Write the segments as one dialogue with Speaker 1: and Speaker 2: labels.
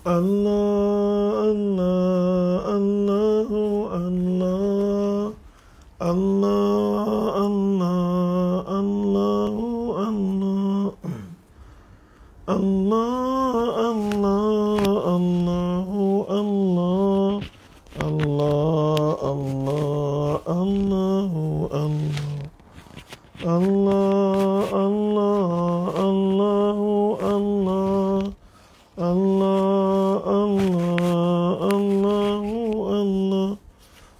Speaker 1: Allah, Allah, Allah, Allah, Allah, Allah, Allah, Allah, Allah, Allah, Allah, Allah, Allah, Allah, Allah, Allah, Allah, Allah. Allah, Allah, Allahu Allah, Allahu Allah,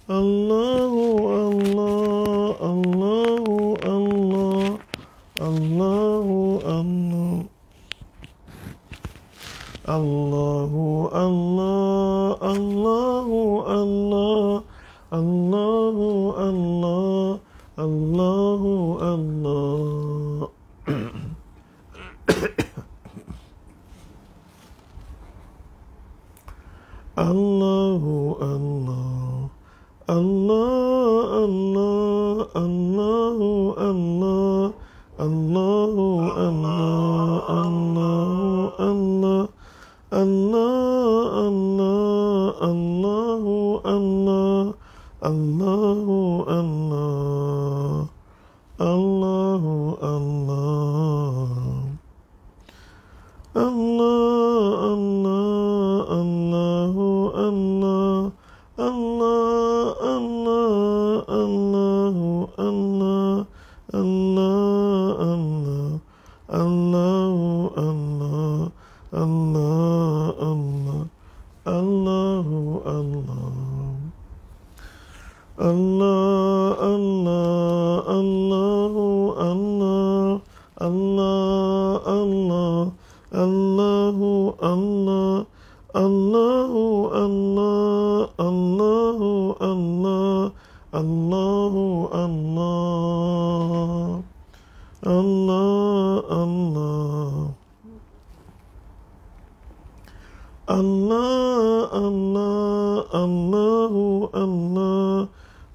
Speaker 1: Allahu Allah, Allahu Allah, Allahu Allah, Allahu Allah, Allahu Allah, Allahu Allah. Allahu Allah, Allah, Allah, Allahu Allah, Allahu Allah, Allahu Allah, Allah, Allah, Allahu Allah, Allahu Allah, Allahu Allah. Allah, Allah, Allahu Allah, Allah, Allah, Allahu Allah, Allah, Allah, Allahu Allah, Allah, Allah, Allahu Allah. Allah, Allah, Allahu Allah, Allah, Allah, Allahu Allah, Allahu Allah, Allahu Allah, Allahu Allah, Allah, Allah, Allah, Allah, Allahu Allah,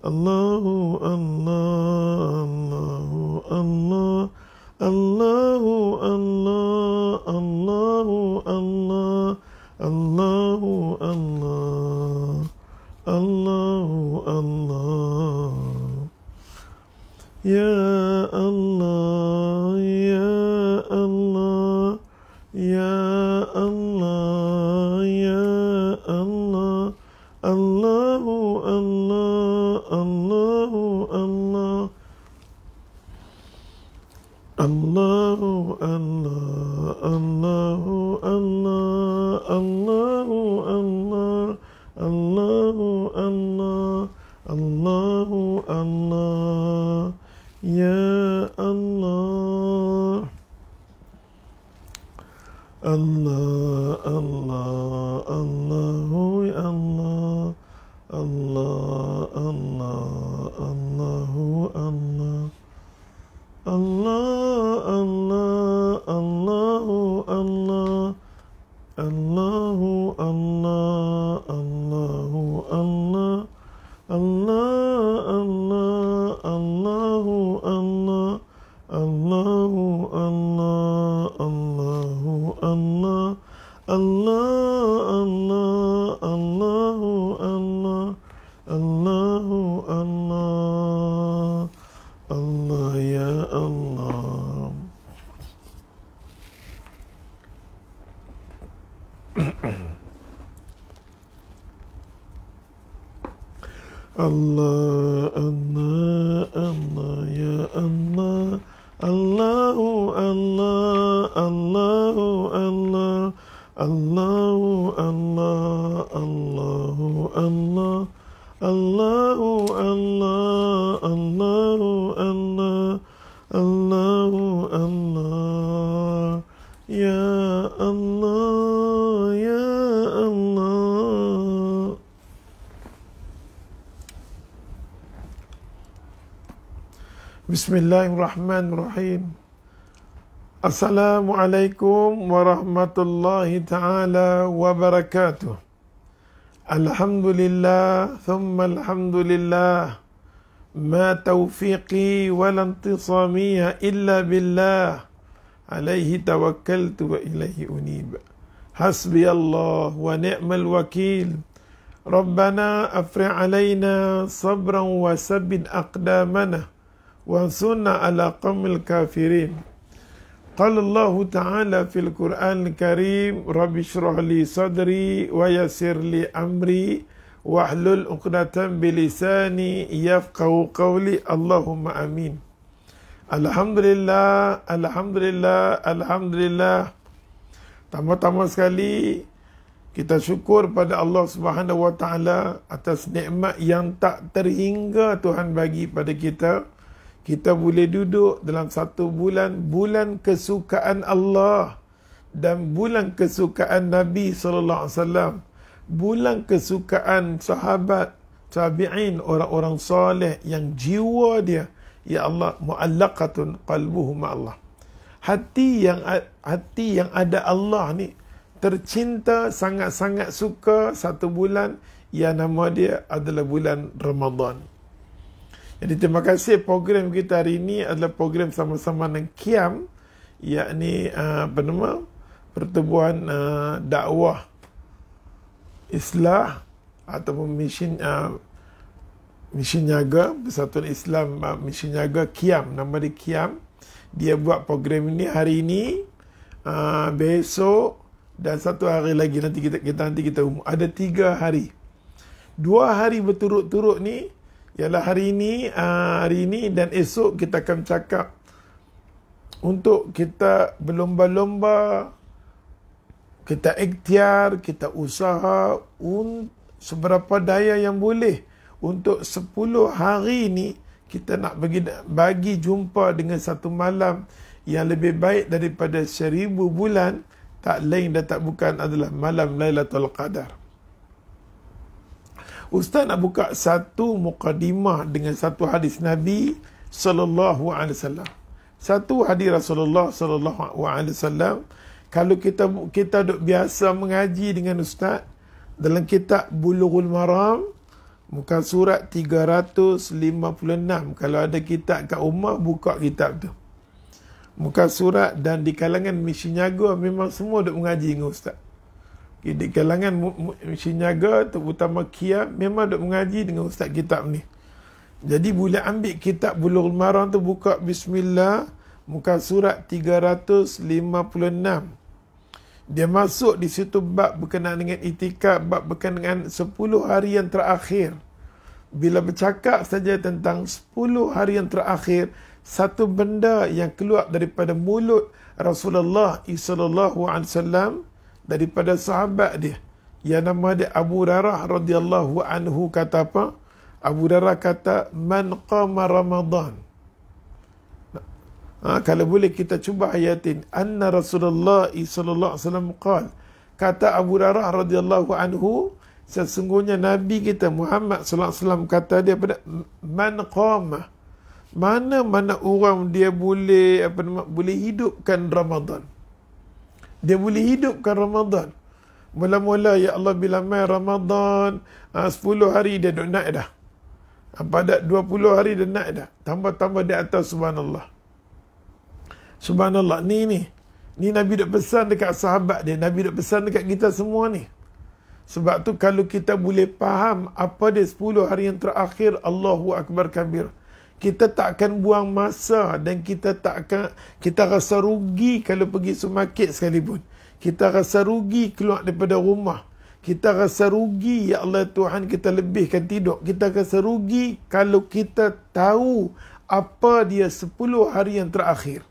Speaker 1: Allahu Allah, Allahu Allah, Allahu Allah, Allahu Allah, Allahu Allah, Allahu Allah. Ya Allah, Ya Allah, Ya Allah, Ya Allah, Allahu Allah, Allahu Allah, Allahu Allah, Allahu Allah, Allahu Allah, Allahu Allah, Allahu Allah, Ya Allah, Allah, Allah, Allahu Allah, Allah, Allah, Allahu Allah. Allah, Allah, Allahu Allah, Allahu Allah, Allahu Allah, Allah, Allah, Allahu Allah, Allahu Allah, Allahu Allah, Allah, Allah, Allahu Allah, Allahu Allah, Allah, Ya Allah. Allah, Allah, Allah, Ya Allah, Allahu Allah, Allahu Allah, Allahu Allah, Allahu Allah, Allahu Allah, Allahu Allah, Allahu Allah, Ya Allah, Ya Allah. Bismillahirrahmanirrahim. Assalamualaikum warahmatullahi ta'ala wabarakatuh. Alhamdulillah, thumma alhamdulillah. Ma taufiqi wala intisamiya illa billah. Alaihi tawakkaltu wa ilaihi unib. Hasbiyallah wa ni'mal wakil. Rabbana afriq alaina sabran wa sabbit aqdamana wansurna ala qaumil kafirin. Qala Allah Ta'ala fil Qur'an Karim, Rabbi shrah li sadri wa yassir li amri wahlul 'uqdatam bilisani yafqahu qawli. Allahumma amin. Alhamdulillah, alhamdulillah, alhamdulillah. Tama-tama sekali kita syukur pada Allah Subhanahu Wa Taala atas nikmat yang tak terhingga Tuhan bagi pada kita. Kita boleh duduk dalam satu bulan, bulan kesukaan Allah dan bulan kesukaan Nabi sallallahu alaihi wasallam, bulan kesukaan sahabat, tabi'in, orang-orang soleh yang jiwa dia, ya Allah, mu'allaqatun qalbuhu ma Allah. Hati yang ada Allah ni tercinta, sangat-sangat suka satu bulan yang nama dia adalah bulan Ramadan. Jadi terima kasih, program kita hari ini adalah program sama-sama dengan Qiyam, yakni pertubuhan dakwah Islah ataupun Mission Niaga, Persatuan Islam Mission Niaga, Qiyam, nama dia Qiyam. Dia buat program ini hari ini, besok dan satu hari lagi. Nanti kita umum. Ada 3 hari. 2 hari berturut-turut ni ialah hari ini dan esok kita akan cakap untuk kita berlomba-lomba, kita ikhtiar, kita usaha seberapa daya yang boleh untuk 10 hari ni kita nak bagi jumpa dengan satu malam yang lebih baik daripada 1000 bulan, tak lain dan tak bukan adalah malam Lailatul Qadar. Ustaz nak buka satu mukadimah dengan satu hadis Nabi sallallahu alaihi wasallam. Satu hadis Rasulullah sallallahu alaihi wasallam. Kalau kita duk biasa mengaji dengan ustaz dalam kitab Bulughul Maram, muka surat 356. Kalau ada kitab kat rumah, buka kitab tu. Muka surat, dan di kalangan Mission Niaga memang semua duk mengaji dengan ustaz. Di kalangan Mission Niaga, terutama Qiyam, memang duk mengaji dengan ustaz kitab ni. Jadi boleh ambil kitab Bulughul Maram tu, buka bismillah, muka surat 356. Dia masuk di situ bab berkenaan dengan itikaf, bab berkenaan dengan 10 hari yang terakhir. Bila bercakap saja tentang 10 hari yang terakhir, satu benda yang keluar daripada mulut Rasulullah sallallahu alaihi wasallam, daripada sahabat dia yang nama dia Abu Hurairah radhiyallahu anhu, kata apa? Abu Hurairah kata, man qama Ramadan. Kalau boleh kita cuba ayatin. Anna Rasulullah sallallahu alaihi wasallam qala, kata Abu Hurairah radhiyallahu anhu, sesungguhnya Nabi kita Muhammad sallallahu alaihi wasallam kata dia pada man qama, mana orang dia boleh boleh hidupkan Ramadan. Dia boleh hidupkan Ramadan. Mula-mula ya Allah bila mai Ramadan 10 hari dia duk naik dah. Pada 20 hari dia naik dah. Tambah-tambah di atas, subhanallah. Subhanallah, ni Nabi duk pesan dekat sahabat dia, Nabi duk pesan dekat kita semua ni. Sebab tu kalau kita boleh faham apa dia 10 hari yang terakhir, Allahu Akbar kabir, kita tak akan buang masa dan kita rasa rugi kalau pergi supermarket sekalipun. Kita rasa rugi keluar daripada rumah. Kita rasa rugi, ya Allah Tuhan, kita lebihkan tidur. Kita rasa rugi kalau kita tahu apa dia 10 hari yang terakhir.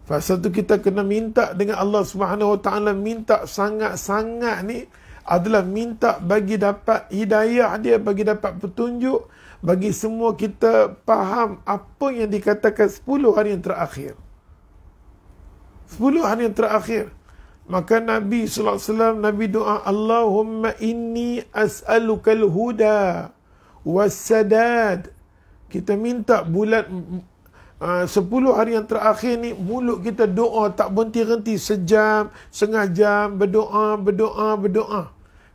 Speaker 1: Pasal tu kita kena minta dengan Allah Subhanahu Wa Taala, minta sangat-sangat ni adalah minta bagi dapat hidayah dia, bagi dapat petunjuk, bagi semua kita faham apa yang dikatakan 10 hari yang terakhir. 10 hari yang terakhir. Maka Nabi sallallahu alaihi wasallam, Nabi doa, Allahumma inni as'alukal huda wassadad. Kita minta bulan 10 hari yang terakhir ni, mulut kita doa tak berhenti-henti, sejam, setengah jam, berdoa.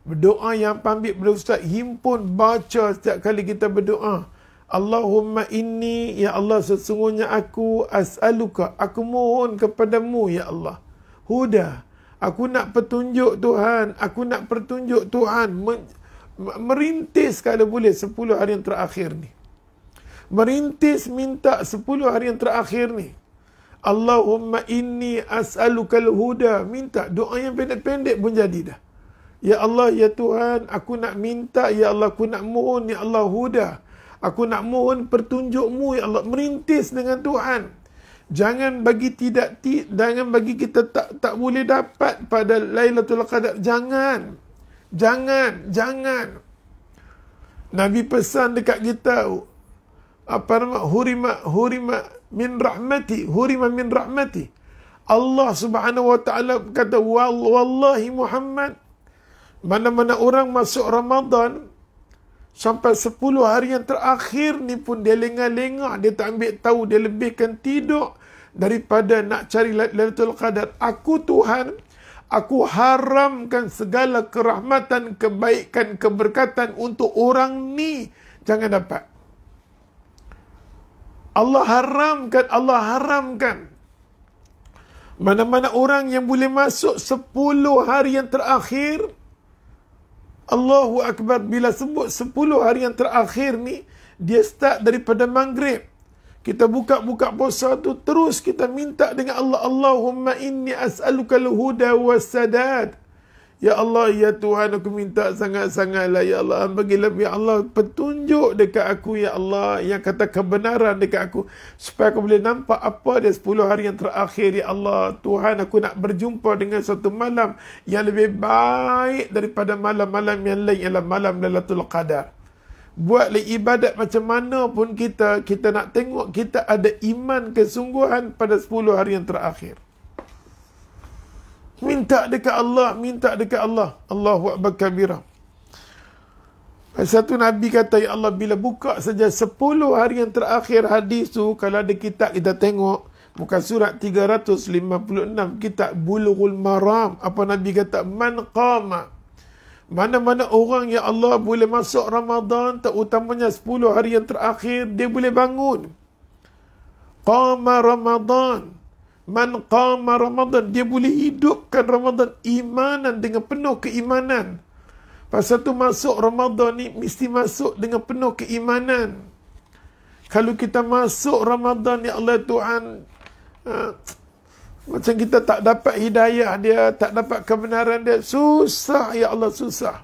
Speaker 1: Berdoa yang pambil pada ustaz, himpun, baca setiap kali kita berdoa. Allahumma inni, ya Allah, sesungguhnya aku as'aluka, aku mohon kepadamu, ya Allah, huda, Aku nak petunjuk Tuhan. Aku nak petunjuk Tuhan. Merintis kalau boleh 10 hari yang terakhir ni. Merintis minta 10 hari yang terakhir ni. Allahumma inni as'alukal huda. Minta doa yang pendek-pendek pun jadi dah. Ya Allah, ya Tuhan, aku nak minta, ya Allah, aku nak mohon, ya Allah, huda. Aku nak mohon petunjuk-Mu, ya Allah. Merintis dengan Tuhan. Jangan bagi jangan bagi kita tak boleh dapat pada Lailatul Qadar. Jangan. Nabi pesan dekat kita, hurima min rahmati. Allah Subhanahu wa taala kata, wallahi Muhammad, mana-mana orang masuk Ramadan sampai 10 hari yang terakhir ni pun dia lengah-lengah, dia tak ambil tahu, dia lebihkan tidur daripada nak cari Lailatul Qadar. Aku Tuhan, aku haramkan segala kerahmatan, kebaikan, keberkatan untuk orang ni jangan dapat. Allah haramkan. Mana-mana orang yang boleh masuk 10 hari yang terakhir, Allahu Akbar, bila sebut 10 hari yang terakhir ni, dia start daripada maghrib. Kita buka puasa tu, terus kita minta dengan Allah, Allahumma inni as'alukal huda wassadad. Ya Allah, ya Tuhan, aku minta sangat-sangatlah, ya Allah, bagilah, ya Allah, petunjuk dekat aku, ya Allah, yang kata kebenaran dekat aku, supaya aku boleh nampak apa dia 10 hari yang terakhir, ya Allah. Tuhan, aku nak berjumpa dengan satu malam yang lebih baik daripada malam-malam yang lain, ialah malam Lailatul Qadar. Buatlah ibadat macam mana pun kita nak tengok kita ada iman kesungguhan pada 10 hari yang terakhir. Minta dekat Allah. Allahu Akbar kabira. Satu Nabi kata, ya Allah, bila buka saja 10 hari yang terakhir hadis tu, kalau ada kitab kita tengok, bukan surat 356, kitab Bulughul Maram. Apa Nabi kata? Man qama. Mana-mana orang, ya Allah, boleh masuk Ramadan, terutamanya 10 hari yang terakhir, dia boleh bangun. Qama Ramadan. Man qama Ramadan, dia boleh hidupkan Ramadan imanan, dengan penuh keimanan. Pasal tu masuk Ramadan ni mesti masuk dengan penuh keimanan. Kalau kita masuk Ramadan, ya Allah Tuhan, macam kita tak dapat hidayah dia, tak dapat kebenaran dia, susah, ya Allah, susah.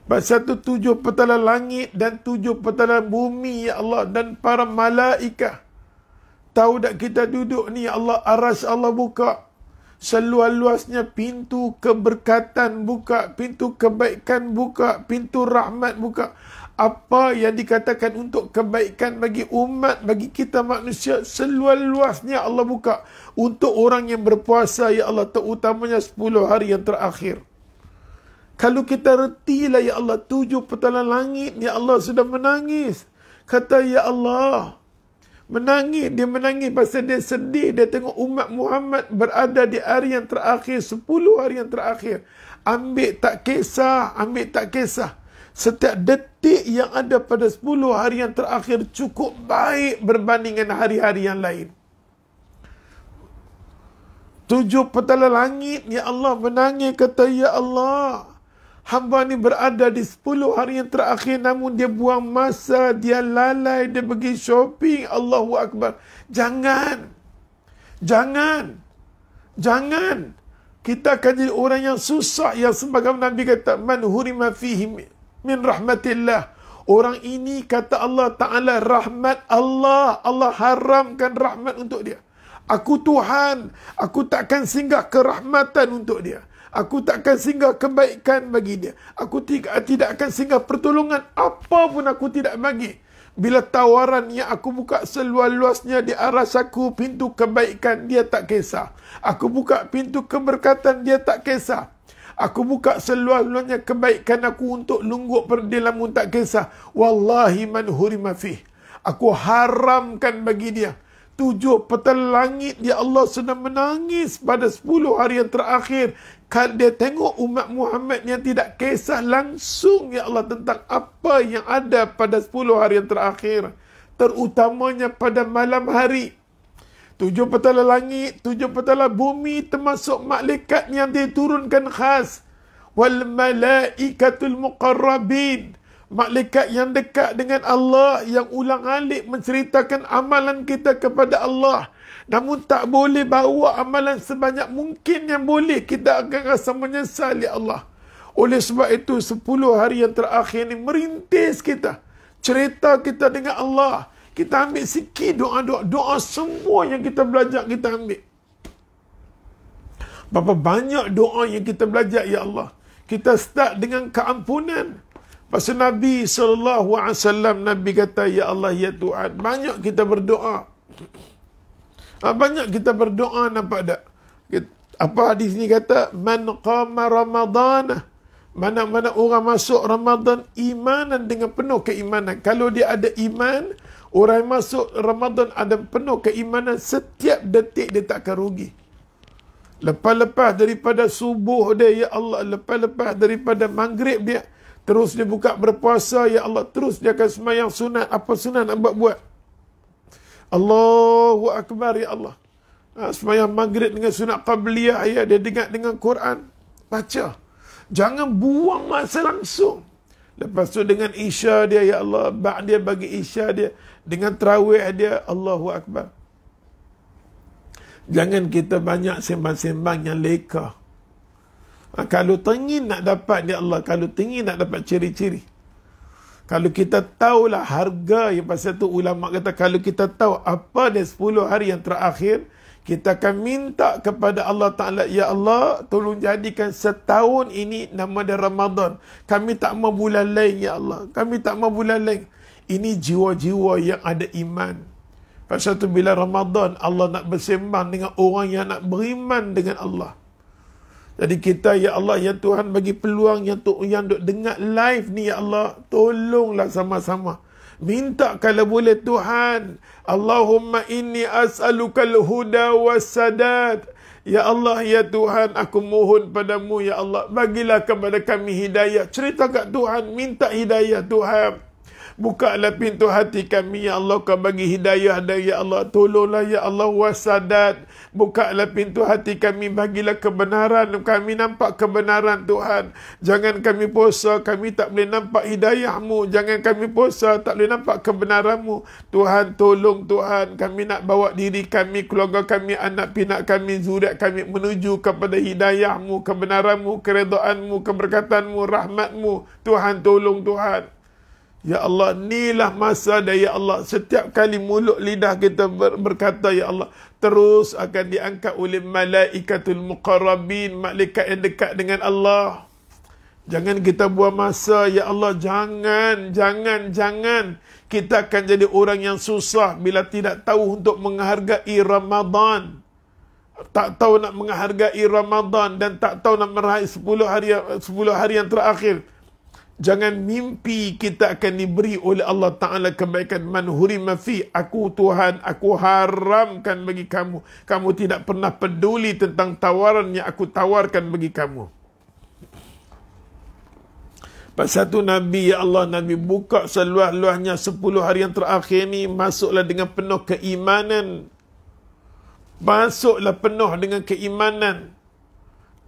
Speaker 1: Pasal tu 7 petalan langit dan 7 petalan bumi, ya Allah, dan para malaikat tahu tak kita duduk ni, ya Allah, arasy Allah buka. Seluas-luasnya pintu keberkatan buka, pintu kebaikan buka, pintu rahmat buka. Apa yang dikatakan untuk kebaikan bagi umat, bagi kita manusia, seluas-luasnya Allah buka. Untuk orang yang berpuasa, ya Allah, terutamanya 10 hari yang terakhir. Kalau kita retilah, ya Allah, 7 petalan langit, ya Allah, sudah menangis. Kata, ya Allah, menangis, dia menangis pasal dia sedih, dia tengok umat Muhammad berada di hari yang terakhir, 10 hari yang terakhir. Ambil tak kisah. Setiap detik yang ada pada 10 hari yang terakhir cukup baik berbanding dengan hari-hari yang lain. 7 petalan langit, ya Allah, menangis, kata, ya Allah, hamba ni berada di 10 hari yang terakhir, namun dia buang masa, dia lalai, dia pergi shopping. Allahu Akbar. Jangan. Kita akan jadi orang yang susah, yang sebagaimana Nabi kata, man hurima fihi min rahmatillah. Orang ini, kata Allah Ta'ala, rahmat Allah. Allah haramkan rahmat untuk dia. Aku Tuhan, aku takkan singgah kerahmatan untuk dia. Aku takkan singgah kebaikan bagi dia. Aku tidak akan singgah pertolongan apa pun aku tidak bagi. Bila tawaran yang aku buka seluas-luasnya di aras aku, pintu kebaikan, dia tak kisah. Aku buka pintu keberkatan, dia tak kisah. Aku buka seluas-luasnya kebaikan aku untuk lungguk perdilan, namun tak kisah. Wallahi man hurima fih. Aku haramkan bagi dia 7 petalan langit, ya Allah, sudah menangis pada 10 hari yang terakhir. Kan dia tengok umat Muhammad yang tidak kisah langsung, ya Allah, tentang apa yang ada pada 10 hari yang terakhir. Terutamanya pada malam hari. 7 petala langit, 7 petala bumi, termasuk malaikat yang diturunkan khas. Wal malaikatul muqarrabin. Malaikat yang dekat dengan Allah, yang ulang alik menceritakan amalan kita kepada Allah. Namun tak boleh bawa amalan sebanyak mungkin yang boleh. Kita akan rasa menyesal, ya Allah. Oleh sebab itu 10 hari yang terakhir ni merintis kita. Cerita kita dengan Allah. Kita ambil sikit doa-doa. Doa semua yang kita belajar kita ambil. Berapa banyak doa yang kita belajar, ya Allah. Kita start dengan keampunan. Pasal Nabi SAW, Nabi kata, ya Allah, ya Tuhan. Banyak kita berdoa. Banyak kita berdoa, nampak tak? Apa hadis ni kata? Man qama Ramadhan. Mana-mana orang masuk Ramadan imanan dengan penuh keimanan. Kalau dia ada iman, orang yang masuk Ramadan ada penuh keimanan, setiap detik dia tak akan rugi. Lepas-lepas daripada subuh dia, ya Allah, lepas-lepas daripada maghrib dia, terus dia buka berpuasa, ya Allah, terus dia akan semayang sunat. Apa sunat nak buat? Allahu Akbar, ya Allah. Semayang maghrib dengan sunat qabliyah, ya, dia dengar dengan Quran. Baca. Jangan buang masa langsung. Lepas tu dengan isya dia, ya Allah, dia bagi isya dia. Dengan tarawih dia, Allahu Akbar. Jangan kita banyak sembang-sembang yang leka. Kalau teringin nak dapat, ya Allah, kalau teringin nak dapat ciri-ciri. Kalau kita tahulah harga, yang pasal tu ulama kata, kalau kita tahu apa dia 10 hari yang terakhir, kita akan minta kepada Allah Ta'ala, ya Allah, tolong jadikan setahun ini nama dia Ramadan. Kami tak mau bulan lain, ya Allah. Kami tak mau bulan lain. Ini jiwa-jiwa yang ada iman. Pasal tu bila Ramadan, Allah nak bersembang dengan orang yang nak beriman dengan Allah. Jadi kita, ya Allah, ya Tuhan, bagi peluang yang duk dengar live ni, ya Allah, tolonglah sama-sama. Minta kalau boleh, Tuhan. Allahumma inni as'alukal huda wassadat. Ya Allah, ya Tuhan, aku mohon padamu, ya Allah, bagilah kepada kami hidayah. Cerita kat Tuhan, minta hidayah, Tuhan. Bukalah pintu hati kami, ya Allah, kau bagi hidayah dan ya Allah, tolonglah, ya Allah, wasadat. Bukalah pintu hati kami, bagilah kebenaran. Kami nampak kebenaran, Tuhan. Jangan kami puasa, kami tak boleh nampak hidayah-Mu. Jangan kami puasa, tak boleh nampak kebenaran-Mu. Tuhan, tolong Tuhan. Kami nak bawa diri kami, keluarga kami, anak pinak kami, zuriat kami menuju kepada hidayah-Mu, kebenaran-Mu, keredaan-Mu, keberkatan-Mu, rahmat-Mu. Tuhan, tolong Tuhan. Ya Allah, inilah masa dah, ya Allah. Setiap kali mulut lidah kita berkata, ya Allah, terus akan diangkat oleh malaikatul muqarrabin, malaikat yang dekat dengan Allah. Jangan kita buang masa, ya Allah. Jangan. Kita akan jadi orang yang susah bila tidak tahu untuk menghargai Ramadan. Tak tahu nak menghargai Ramadan dan tak tahu nak meraih 10 hari yang terakhir. Jangan mimpi kita akan diberi oleh Allah Ta'ala kebaikan. Man hurima fi, aku Tuhan, aku haramkan bagi kamu. Kamu tidak pernah peduli tentang tawaran yang aku tawarkan bagi kamu. Pasal tu Nabi, ya Allah, Nabi buka seluas-luasnya 10 hari yang terakhir ni. Masuklah dengan penuh keimanan. Masuklah penuh dengan keimanan.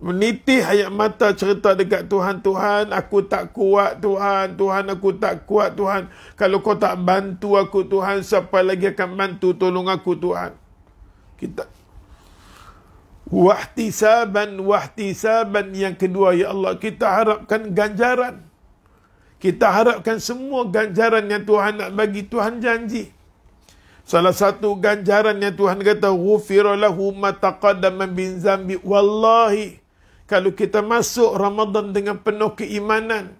Speaker 1: Menitih ayat mata cerita dekat Tuhan. Tuhan, aku tak kuat, Tuhan. Tuhan, aku tak kuat, Tuhan. Kalau kau tak bantu aku, Tuhan, siapa lagi akan bantu? Tolong aku, Tuhan. Kita wahtisaban yang kedua, ya Allah, kita harapkan ganjaran. Kita harapkan semua ganjaran yang Tuhan nak bagi. Tuhan janji. Salah satu ganjaran yang Tuhan kata, ghufira lahu ma taqaddama min zambi. Wallahi, kalau kita masuk Ramadan dengan penuh keimanan,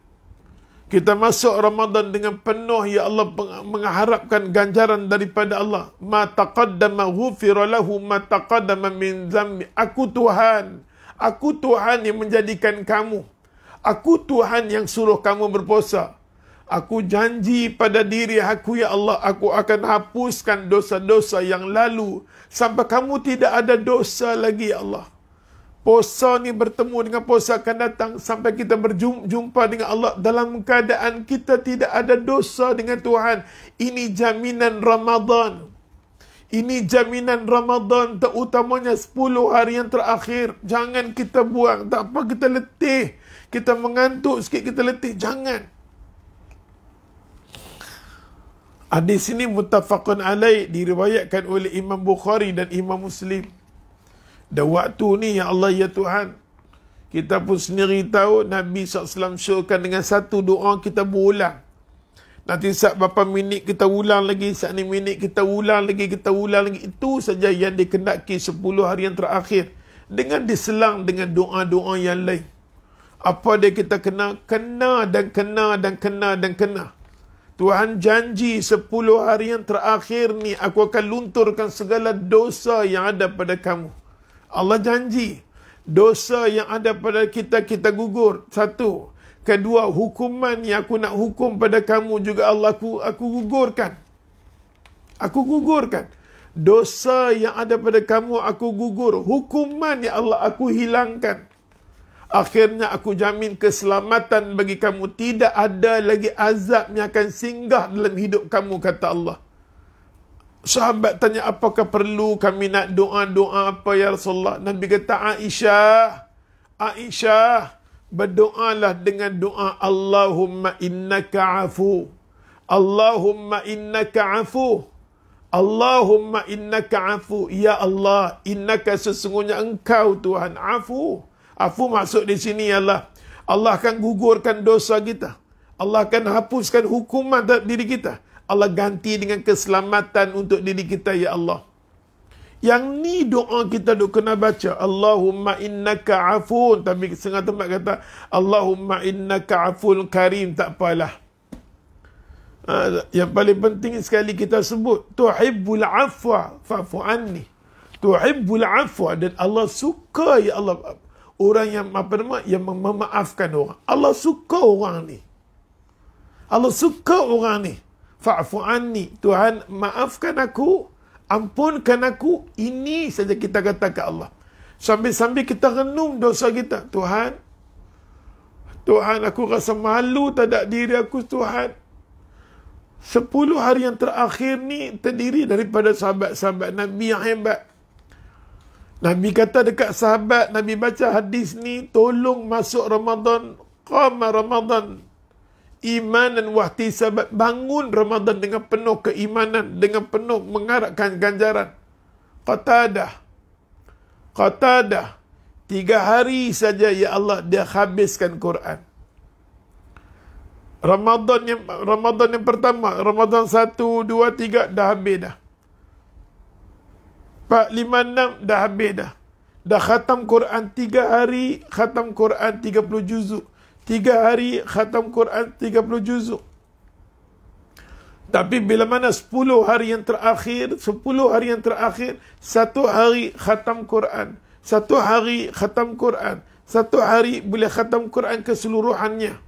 Speaker 1: kita masuk Ramadan dengan penuh, ya Allah, mengharapkan ganjaran daripada Allah. Ma taqaddama ghufira lahu ma taqaddama min zambi. Aku Tuhan yang menjadikan kamu. Aku Tuhan yang suruh kamu berpuasa. Aku janji pada diri aku, ya Allah, aku akan hapuskan dosa-dosa yang lalu sampai kamu tidak ada dosa lagi, ya Allah. Puasa ni bertemu dengan puasa akan datang sampai kita berjumpa dengan Allah dalam keadaan kita tidak ada dosa dengan Tuhan. Ini jaminan Ramadan. Ini jaminan Ramadan, terutamanya 10 hari yang terakhir. Jangan kita buang. Tak apa kita letih, kita mengantuk sikit, kita letih. Jangan. Hadis ini muttafaqun alaih, diriwayatkan oleh Imam Bukhari dan Imam Muslim. Dan waktu ni, ya Allah, ya Tuhan, kita pun sendiri tahu Nabi SAW syorkan dengan satu doa kita berulang. Nanti saat berapa minit kita ulang lagi, saat ni minit kita ulang lagi, kita ulang lagi. Itu saja yang dikendaki 10 hari yang terakhir. Dengan diselang dengan doa-doa yang lain. Apa dia kita kena? Kena dan kena dan kena dan kena. Tuhan janji 10 hari yang terakhir ni aku akan lunturkan segala dosa yang ada pada kamu. Allah janji. Dosa yang ada pada kita, kita gugur. Satu. Kedua, hukuman yang aku nak hukum pada kamu juga Allah aku gugurkan. Aku gugurkan. Dosa yang ada pada kamu aku gugur. Hukuman yang Allah aku hilangkan. Akhirnya aku jamin keselamatan bagi kamu. Tidak ada lagi azab yang akan singgah dalam hidup kamu, kata Allah. Sahabat tanya, apakah perlu kami nak doa-doa apa ya Rasulullah? Nabi kata, Aisyah, berdoalah dengan doa Allahumma innaka afu. Allahumma innaka afu. Allahumma innaka afu. Ya Allah, innaka sesungguhnya engkau Tuhan afu. Afu maksud di sini ialah Allah akan gugurkan dosa kita. Allah akan hapuskan hukuman terhadap diri kita. Allah ganti dengan keselamatan untuk diri kita, ya Allah. Yang ni doa kita duk kena baca. Allahumma innaka afun. Tapi setengah tempat kata Allahumma innaka afun karim. Tak apalah. Yang paling penting sekali kita sebut tuhibbul afwa fa'fu anni. Tuhibbul afwa, dan Allah suka, ya Allah, orang yang yang memaafkan orang. Allah suka orang ni. Allah suka orang ni. Fa'fu anni. Tuhan, maafkan aku, ampunkan aku. Ini saja kita kata ke Allah. Sambil-sambil kita renung dosa kita. Tuhan, aku rasa malu terhadap diri aku, Tuhan. 10 hari yang terakhir ni terdiri daripada sahabat-sahabat Nabi yang hebat. Nabi kata dekat sahabat, Nabi baca hadis ni, tolong masuk Ramadan, qama Ramadan imanan wahtisaban. Bangun Ramadan dengan penuh keimanan, dengan penuh mengharapkan ganjaran. Qatadah 3 hari saja, ya Allah, dia habiskan Quran. Ramadan yang pertama, Ramadan 1, 2, 3 dah habis dah. 4, 5, 6 dah habis dah. Dah khatam Quran 3 hari, khatam Quran 30 juzuk. 3 hari khatam Quran 30 juzuk. Tapi bila mana 10 hari yang terakhir, 1 hari khatam Quran. 1 hari khatam Quran. 1 hari boleh khatam Quran keseluruhannya.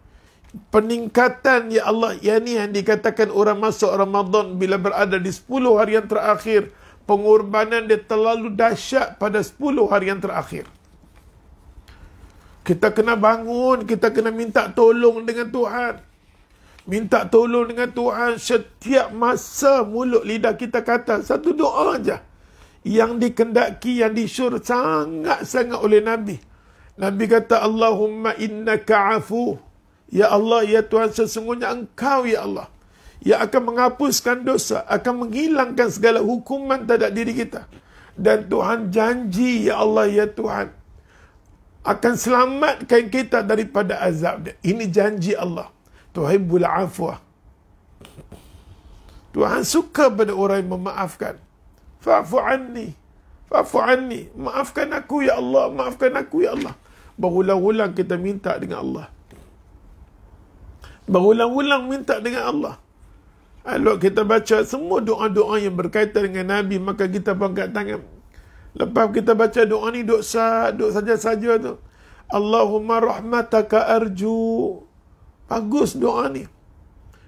Speaker 1: Peningkatan, ya Allah, yang ni yang dikatakan orang masuk Ramadan bila berada di 10 hari yang terakhir. Pengorbanan dia terlalu dahsyat pada 10 hari yang terakhir. Kita kena bangun, kita kena minta tolong dengan Tuhan. Minta tolong dengan Tuhan setiap masa mulut lidah kita kata satu doa aja yang dikendaki, yang disuruh sangat-sangat oleh Nabi. Nabi kata, Allahumma innaka afu. Ya Allah, ya Tuhan, sesungguhnya engkau, ya Allah, yang akan menghapuskan dosa, akan menghilangkan segala hukuman terhadap diri kita. Dan Tuhan janji, ya Allah, ya Tuhan, akan selamatkan kita daripada azab dia. Ini janji Allah. Tuhibbul afwa. Tuhan suka pada orang yang memaafkan. Fa'fu anni. Fa'fu anni. Maafkan aku, ya Allah. Maafkan aku, ya Allah. Berulang-ulang kita minta dengan Allah. Berulang-ulang minta dengan Allah. Kalau kita baca semua doa-doa yang berkaitan dengan Nabi, maka kita angkat tangan. Lepas kita baca doa ni, duk saja tu. Allahumma rahmataka arju. Bagus doa ni.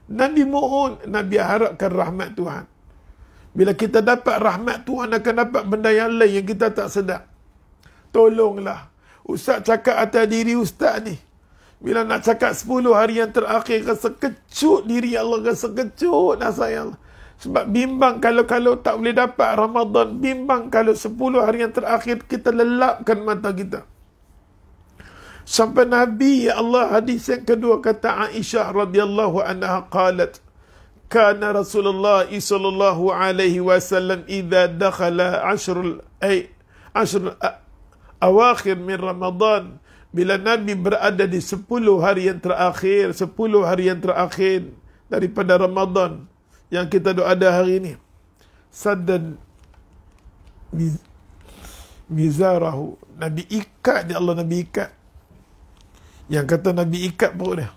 Speaker 1: Nabi mohon, Nabi harapkan rahmat Tuhan. Bila kita dapat rahmat Tuhan, akan dapat benda yang lain yang kita tak sedar. Tolonglah. Ustaz cakap atas diri Ustaz ni. Bila nak cakap 10 hari yang terakhir, rasa kecut diri Allah, rasa kecut dah saya Allah. Sebab bimbang kalau tak boleh dapat Ramadan, bimbang kalau 10 hari yang terakhir kita lelapkan mata kita. Sampai Nabi, ya Allah, hadis yang kedua kata Aisyah radhiyallahu anha qalat, kana Rasulullah sallallahu alaihi wasallam idza dakhala ashrul awakhir min Ramadan, bila Nabi berada di 10 hari yang terakhir, 10 hari yang terakhir daripada Ramadan yang kita ada hari ini, saddan mizarahu, Nabi ikat dia, Allah Nabi ikat. Yang kata Nabi ikat perut dia.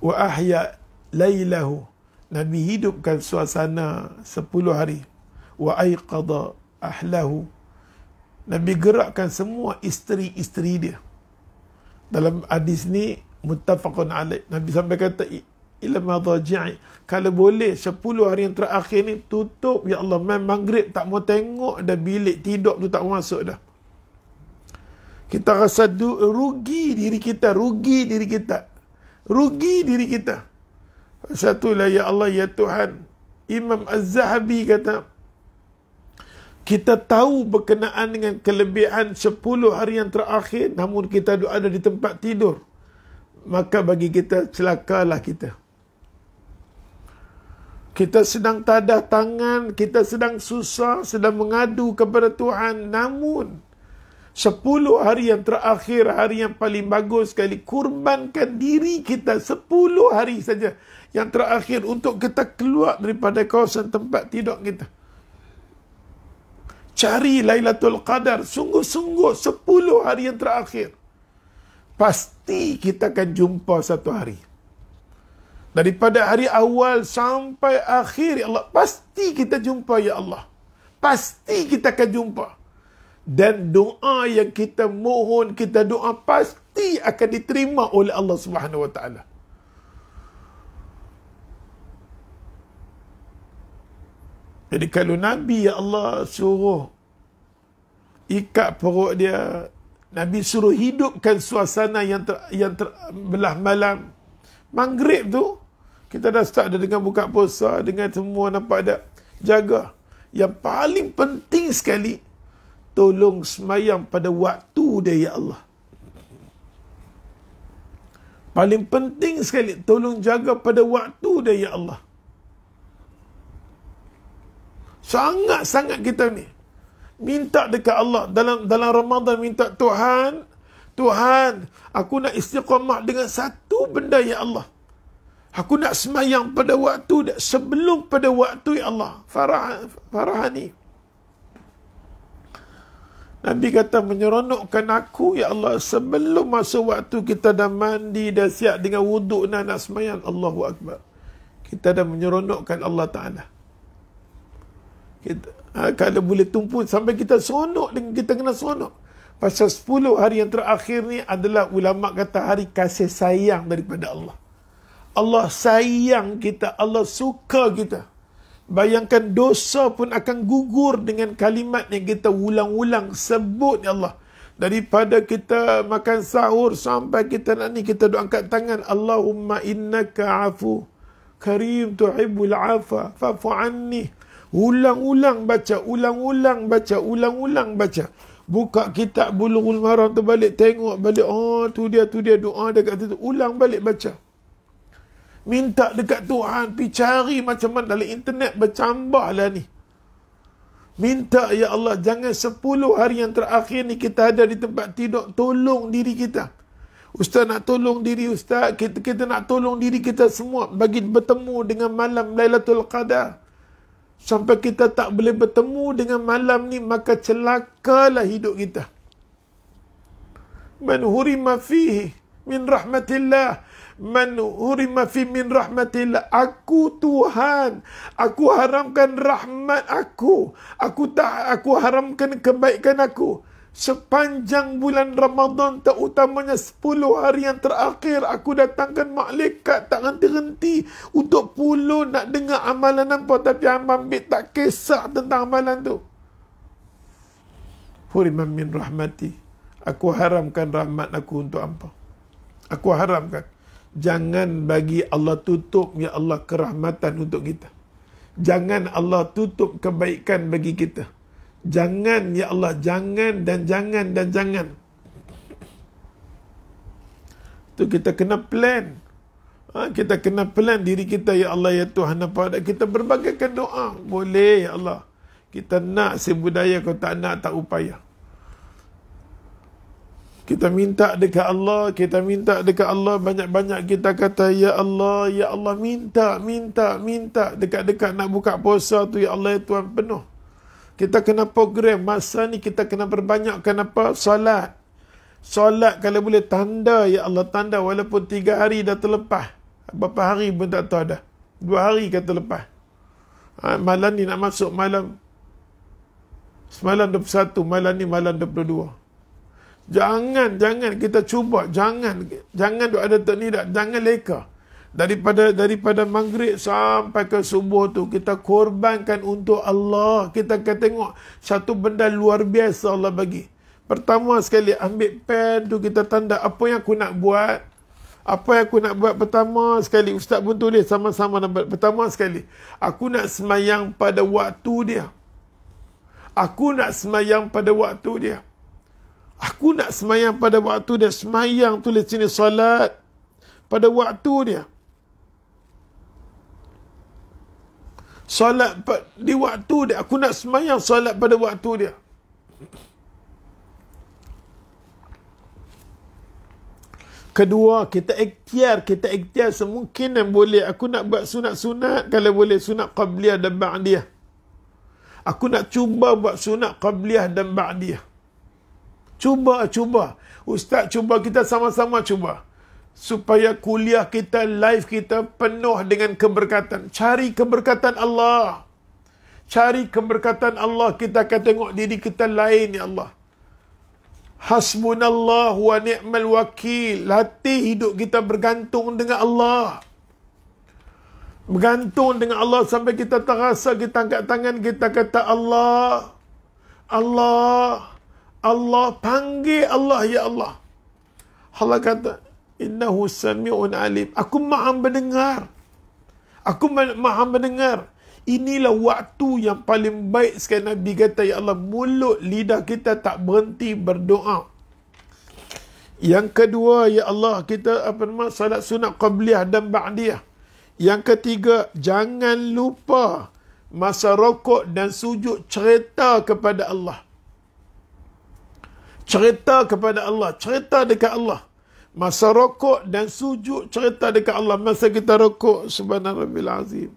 Speaker 1: Wa ahya lailahu, Nabi hidupkan suasana 10 hari. Wa aiqadha ahlahu, Nabi gerakkan semua isteri-isteri dia. Dalam hadis ni muttafaqun alaih, Nabi sampai kata ila madaji'i, kalau boleh 10 hari yang terakhir ni tutup, ya Allah, maghrib tak mau tengok dah, bilik tidur tu tak mau masuk dah. Kita rasa rugi diri kita. Satulah, ya Allah, ya Tuhan. Imam Az-Zahabi kata, kita tahu berkenaan dengan kelebihan 10 hari yang terakhir, namun kita ada di tempat tidur, maka bagi kita celakalah kita. Kita sedang tadah tangan, kita sedang susah, sedang mengadu kepada Tuhan, namun 10 hari yang terakhir, hari yang paling bagus sekali, kurbankan diri kita 10 hari saja yang terakhir untuk kita keluar daripada kawasan tempat tidur kita. Cari Lailatul Qadar, sungguh-sungguh 10 hari yang terakhir. Pasti kita akan jumpa satu hari. Daripada hari awal sampai akhir, ya Allah, pasti kita jumpa, ya Allah. Pasti kita akan jumpa. Dan doa yang kita mohon, kita doa, pasti akan diterima oleh Allah Subhanahu wa taala. Jadi kalau Nabi, ya Allah, suruh ikat perut dia, Nabi suruh hidupkan suasana yang belah malam, maghrib tu, kita dah start dengan buka puasa, dengan semua nampak ada, jaga. Yang paling penting sekali, tolong semayang pada waktu dia, ya Allah. Paling penting sekali, tolong jaga pada waktu dia, ya Allah. Sangat-sangat kita ni minta dekat Allah dalam Ramadan, minta Tuhan, aku nak istiqamah dengan satu benda, ya Allah. Aku nak semayang pada waktu, sebelum pada waktu, ya Allah. Farahani. Nabi kata, menyeronokkan aku, ya Allah, sebelum masuk waktu kita dah mandi, dah siap dengan wuduk, nak semayang. Allahu Akbar. Kita dah menyeronokkan Allah Ta'ala. Kalau boleh tumpu sampai kita seronok, dengan kita kena seronok. Pasal 10 hari yang terakhir ni adalah, ulama kata, hari kasih sayang daripada Allah. Allah sayang kita, Allah suka kita. Bayangkan dosa pun akan gugur dengan kalimat yang kita ulang-ulang sebut, ya Allah. Daripada kita makan sahur sampai kita nak ni, kita doa angkat tangan, Allahumma innaka afu karim tuhibbul afa fa'fu anni. Ulang-ulang baca, ulang-ulang baca, ulang-ulang baca. Buka kitab Bulughul Maram tu balik, tengok balik, oh tu dia doa dekat situ, ulang balik baca. Minta dekat Tuhan, pergi cari macam mana dalam internet, bercambahlah ni. Minta, ya Allah, jangan 10 hari yang terakhir ni kita ada di tempat tidur, tolong diri kita. Ustaz nak tolong diri Ustaz, kita nak tolong diri kita semua bagi bertemu dengan malam Lailatul Qadar. Sampai kita tak boleh bertemu dengan malam ni, maka celakalah hidup kita. Man hurima fihi min rahmatillah, man hurima fi min rahmatillah. Aku Tuhan, aku haramkan rahmat aku haramkan kebaikan aku. Sepanjang bulan Ramadan, terutamanya 10 hari yang terakhir, aku datangkan malaikat tak henti-henti untuk puluh nak dengar amalan apa, tapi ambil tak kisah tentang amalan tu. Hurima min rahmati, aku haramkan rahmat aku untuk apa? Aku haramkan. Jangan bagi Allah tutup, ya Allah, kerahmatan untuk kita. Jangan Allah tutup kebaikan bagi kita. Jangan, ya Allah, jangan dan jangan dan jangan. Tu kita kena plan. Kita kena plan diri kita, ya Allah, ya Tuhan. Apa kita berbagaikan doa. Boleh, ya Allah. Kita nak sebudaya, kau tak nak, tak upaya. Kita minta dekat Allah, banyak-banyak kita kata, ya Allah, minta. Dekat-dekat nak buka puasa tu, ya Allah, ya Tuhan, penuh. Kita kena program, masa ni kita kena perbanyakkan apa? Solat. Solat kalau boleh tanda, ya Allah, tanda walaupun 3 hari dah terlepas. Berapa hari pun tak tahu dah. 2 hari kan terlepas. Malam ni nak masuk malam. Semalam 21, malam ni malam 22. Jangan kita cuba, jangan duk ada ternidak, jangan leka. Daripada maghrib sampai ke subuh tu kita korbankan untuk Allah. Kita akan tengok satu benda luar biasa Allah bagi. Pertama sekali ambil pen tu, kita tanda apa yang aku nak buat. Pertama sekali ustaz pun tulis sama-sama. Pertama sekali aku nak semayang pada waktu dia. Aku nak semayang pada waktu dia. Semayang, tulis sini solat pada waktu dia. Solat di waktu dia. Aku nak semayang solat pada waktu dia. Kedua, kita ikhtiar semungkin yang boleh. Aku nak buat sunat-sunat, kalau boleh sunat qabliyah dan ba'diyah. Aku nak cuba buat sunat qabliyah dan ba'diyah. Cuba. Ustaz cuba, kita sama-sama cuba. Supaya kuliah kita, live kita penuh dengan keberkatan. Cari keberkatan Allah. Kita akan tengok diri kita lain, ya Allah. Hasbunallah wa ni'mal wakil. Latih hidup kita bergantung dengan Allah. Bergantung dengan Allah sampai kita terasa, kita angkat tangan, kita kata Allah. Panggil Allah, ya Allah. Allah kata, innahu sami'un alim. Aku maha mendengar. Inilah waktu yang paling baik sekali Nabi kata, ya Allah, mulut lidah kita tak berhenti berdoa. Yang kedua, ya Allah, kita salat sunat qabliyah dan ba'diyah. Yang ketiga, jangan lupa masa rokok dan sujud cerita kepada Allah. Cerita dekat Allah. Masa rokok dan sujud cerita dekat Allah. Masa kita rokok, subhanallah azim,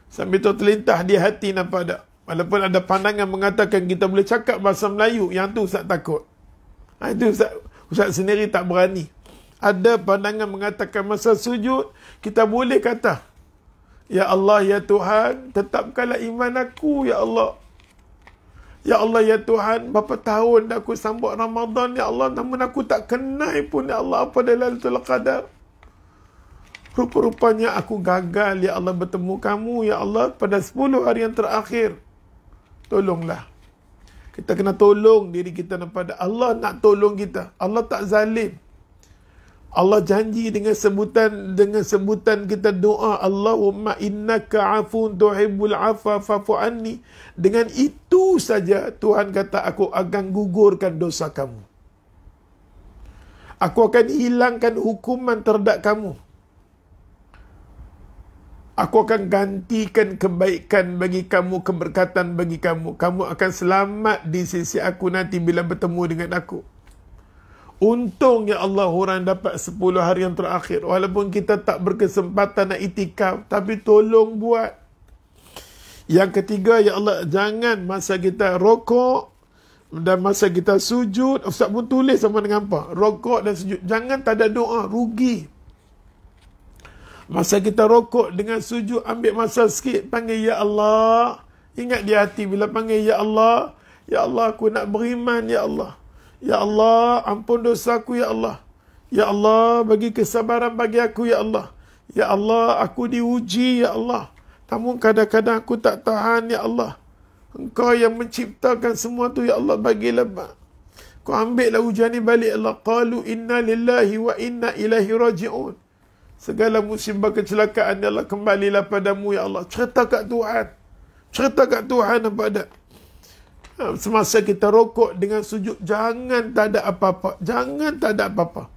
Speaker 1: sambil tu terlintas di hati, nampak tak? Walaupun ada pandangan mengatakan kita boleh cakap bahasa Melayu, yang tu Ustaz takut. Itu Ustaz sendiri tak berani. Ada pandangan mengatakan masa sujud kita boleh kata, ya Allah, ya Tuhan, tetapkanlah iman aku, ya Allah. Ya Allah, ya Tuhan, berapa tahun dah aku sambut Ramadan, ya Allah, namun aku tak kenal pun, ya Allah, apa Lailatul Qadar. Rupa-rupanya aku gagal, ya Allah, bertemu kamu, ya Allah, pada 10 hari yang terakhir. Tolonglah. Kita kena tolong diri kita daripada Allah nak tolong kita. Allah tak zalim. Allah janji dengan sebutan kita doa, Allahumma innaka afun tuhibbul afwa fa'fu anni. Dengan itu saja Tuhan kata, aku akan gugurkan dosa kamu. Aku akan hilangkan hukuman terhadap kamu. Aku akan gantikan kebaikan bagi kamu, keberkatan bagi kamu. Kamu akan selamat di sisi aku nanti bila bertemu dengan aku. Untung, ya Allah, orang dapat 10 hari yang terakhir. Walaupun kita tak berkesempatan nak itikaf, tapi tolong buat. Yang ketiga, ya Allah, jangan masa kita rokok dan masa kita sujud, Ustaz pun tulis sama dengan apa? Rokok dan sujud. Jangan tak ada doa, rugi. Masa kita rokok dengan sujud, ambil masa sikit, panggil ya Allah. Ingat di hati bila panggil ya Allah, aku nak beriman, ya Allah. Ya Allah, ampun dosaku, ya Allah. Ya Allah, bagi kesabaran bagi aku, ya Allah. Ya Allah, aku diuji, ya Allah. Namun kadang-kadang aku tak tahan, ya Allah. Engkau yang menciptakan semua tu, ya Allah, bagilah. Kau ambillah ujian ni balik, Allah. Qalu inna lillahi wa inna ilaihi raji'un. Segala musibah kecelakaan, ya Allah, kembalilah padamu, ya Allah. Cerita kat Tuhan. Cerita kat Tuhan apa ada. Semasa kita rokok dengan sujud, jangan tak ada apa-apa. Jangan tak ada apa-apa.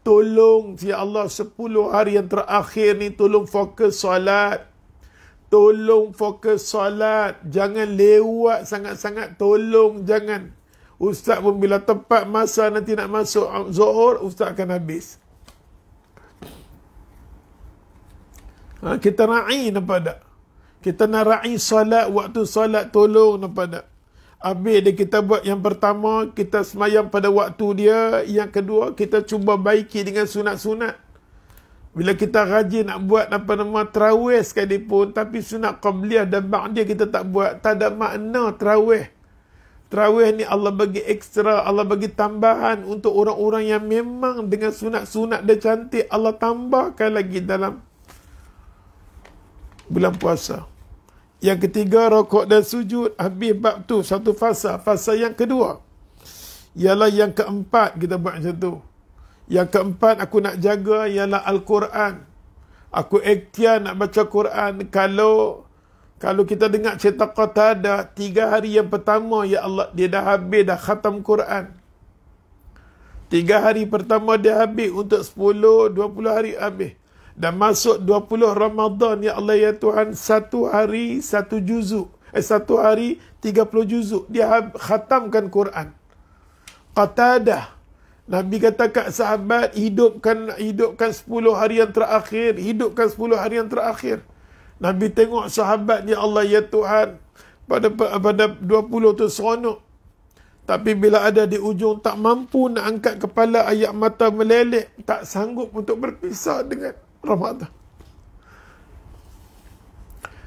Speaker 1: Tolong, ya Allah, 10 hari yang terakhir ni, tolong fokus solat. Tolong fokus solat. Jangan lewat sangat-sangat. Tolong, jangan. Ustaz pun bila tepat masa nanti nak masuk Zuhur, Ustaz akan habis. Kita ra'i nampak tak? Kita nak ra'i solat, waktu solat, tolong nampak tak? Habis dia kita buat yang pertama, kita semayang pada waktu dia. Yang kedua, kita cuba baiki dengan sunat-sunat. Bila kita rajin nak buat tarawih sekalipun, tapi sunat qabliyah dan ba'diyah kita tak buat, tak ada makna tarawih. Tarawih ni Allah bagi ekstra, Allah bagi tambahan untuk orang-orang yang memang dengan sunat-sunat dia cantik, Allah tambahkan lagi dalam bulan puasa. Yang ketiga, rokok dan sujud. Habis bab tu, satu fasa. Fasa yang kedua ialah yang keempat, kita buat macam tu. Yang keempat aku nak jaga ialah Al-Quran. Aku ikhtiar nak baca Quran. Kalau kita dengar cerita Qatadah, 3 hari yang pertama, ya Allah, dia dah habis, dah khatam Quran. 3 hari pertama dia habis, untuk 10, 20 hari habis. Dan masuk 20 Ramadan, ya Allah, ya Tuhan, 1 hari 1 juzuk. 1 hari 30 juzuk. Dia khatamkan Quran. Qatadah, Nabi kata kat sahabat, hidupkan 10 hari yang terakhir. Hidupkan 10 hari yang terakhir. Nabi tengok sahabat, ya Allah, ya Tuhan, pada 20 tu seronok. Tapi bila ada di ujung, tak mampu nak angkat kepala, air mata meleleh, tak sanggup untuk berpisah dengan Ramadan.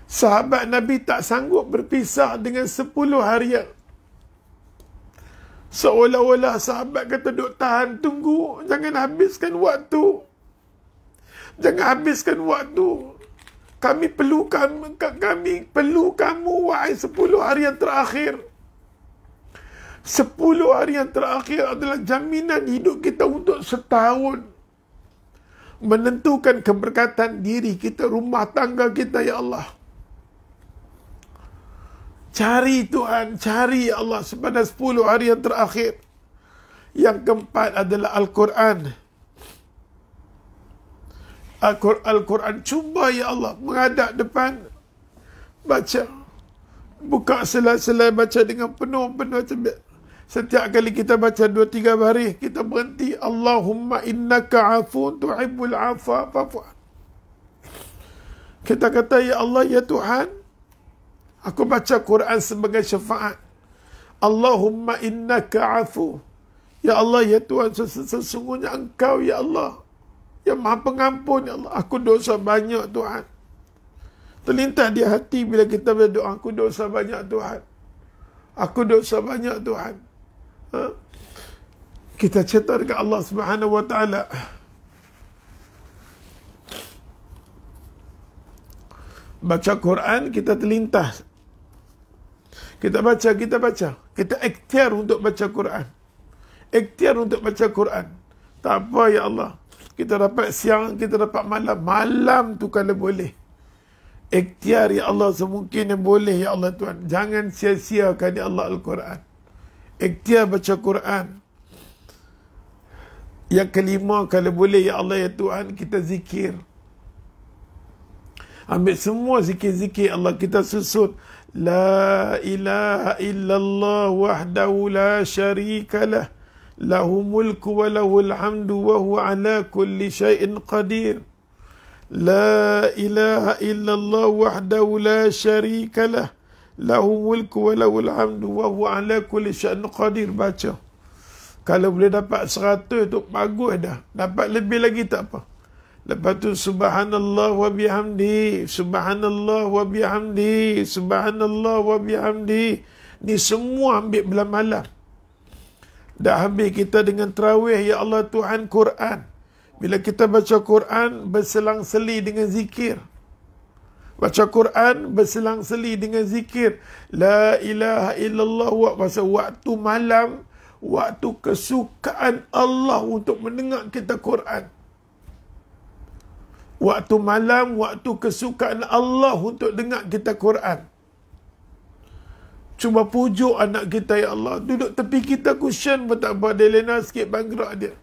Speaker 1: Sahabat Nabi tak sanggup berpisah dengan 10 harian. Seolah-olah sahabat kata, duk tahan, tunggu, jangan habiskan waktu. Jangan habiskan waktu. Kami perlu kamu, wahai 10 hari yang terakhir. 10 hari yang terakhir adalah jaminan hidup kita untuk setahun. Menentukan keberkatan diri kita, rumah tangga kita, ya Allah. Cari Tuhan, cari ya Allah pada 10 hari yang terakhir. Yang keempat adalah Al-Quran. Al-Quran, cuba ya Allah menghadap depan, baca. Buka selai-selai, baca dengan penuh-penuh. Setiap kali kita baca 2-3 baris, kita berhenti. Allahumma innaka afun tuhibbul afwa fa'fu. Kita kata, ya Allah, ya Tuhan, aku baca Quran sebagai syafaat. Allahumma innaka afu. Ya Allah, ya Tuhan, sesungguhnya Engkau, ya Allah, yang Maha Pengampun, ya Allah. Aku dosa banyak, Tuhan. Terlintas di hati bila kita berdoa, aku dosa banyak, Tuhan. Aku dosa banyak, Tuhan. Kita cerita dekat Allah Subhanahu wa ta'ala. Baca Quran, kita terlintas. Kita baca. Kita ikhtiar untuk baca Quran. Ikhtiar untuk baca Quran. Tak apa, ya Allah. Kita dapat siang, kita dapat malam. Malam tu kalau boleh. Ikhtiar, ya Allah, semungkin yang boleh, ya Allah Tuhan. Jangan sia-siakan, ya Allah, Al-Quran. Ikhtiar baca Quran. Yang kelima, kalau boleh, ya Allah, ya Tuhan, kita zikir. Ambil semua zikir-zikir Allah, kita susun. La ilaha illallah wahdahu la syarika lah. Lahu mulku wa lahul hamdu wa huwa ala kulli syai'in qadir. La ilaha illallah wahdahu la syarika lah. Lahu mulku wa lahul hamdu wa huwa ala kulli syai'in qadir. Baca. Kalau boleh dapat 100 tu bagus dah. Dapat lebih lagi tak apa. Lepas tu subhanallah wa bihamdi, subhanallah wa bihamdi, subhanallah wa bihamdi. Ni semua ambil belah malam. Dah habis kita dengan tarawih, ya Allah Tuhan, Quran. Bila kita baca Quran, berselang-seli dengan zikir. Baca Quran, berselang-seli dengan zikir. La ilaha illallah. Waktu malam, waktu kesukaan Allah untuk mendengar kita Quran. Waktu malam, waktu kesukaan Allah untuk dengar kita Quran. Cuba pujuk anak kita, ya Allah. Duduk tepi kita cushion pun tak apa. Dia lena sikit banggerak dia.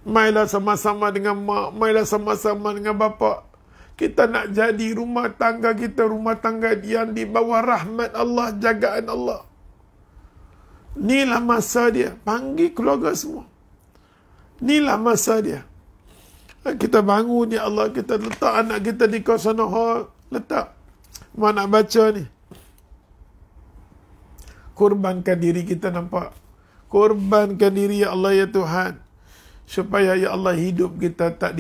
Speaker 1: Mailah sama-sama dengan mak. Mailah sama-sama dengan bapa. Kita nak jadi rumah tangga kita, rumah tangga yang di bawah rahmat Allah, jagaan Allah. Inilah masa dia. Panggil keluarga semua. Inilah masa dia. Kita bangun, ya Allah. Kita letak anak kita di kawasan hall. Letak. Mak nak baca ni. Korbankan diri kita, nampak? Korbankan diri, ya Allah, ya Tuhan. Supaya, ya Allah, hidup kita tak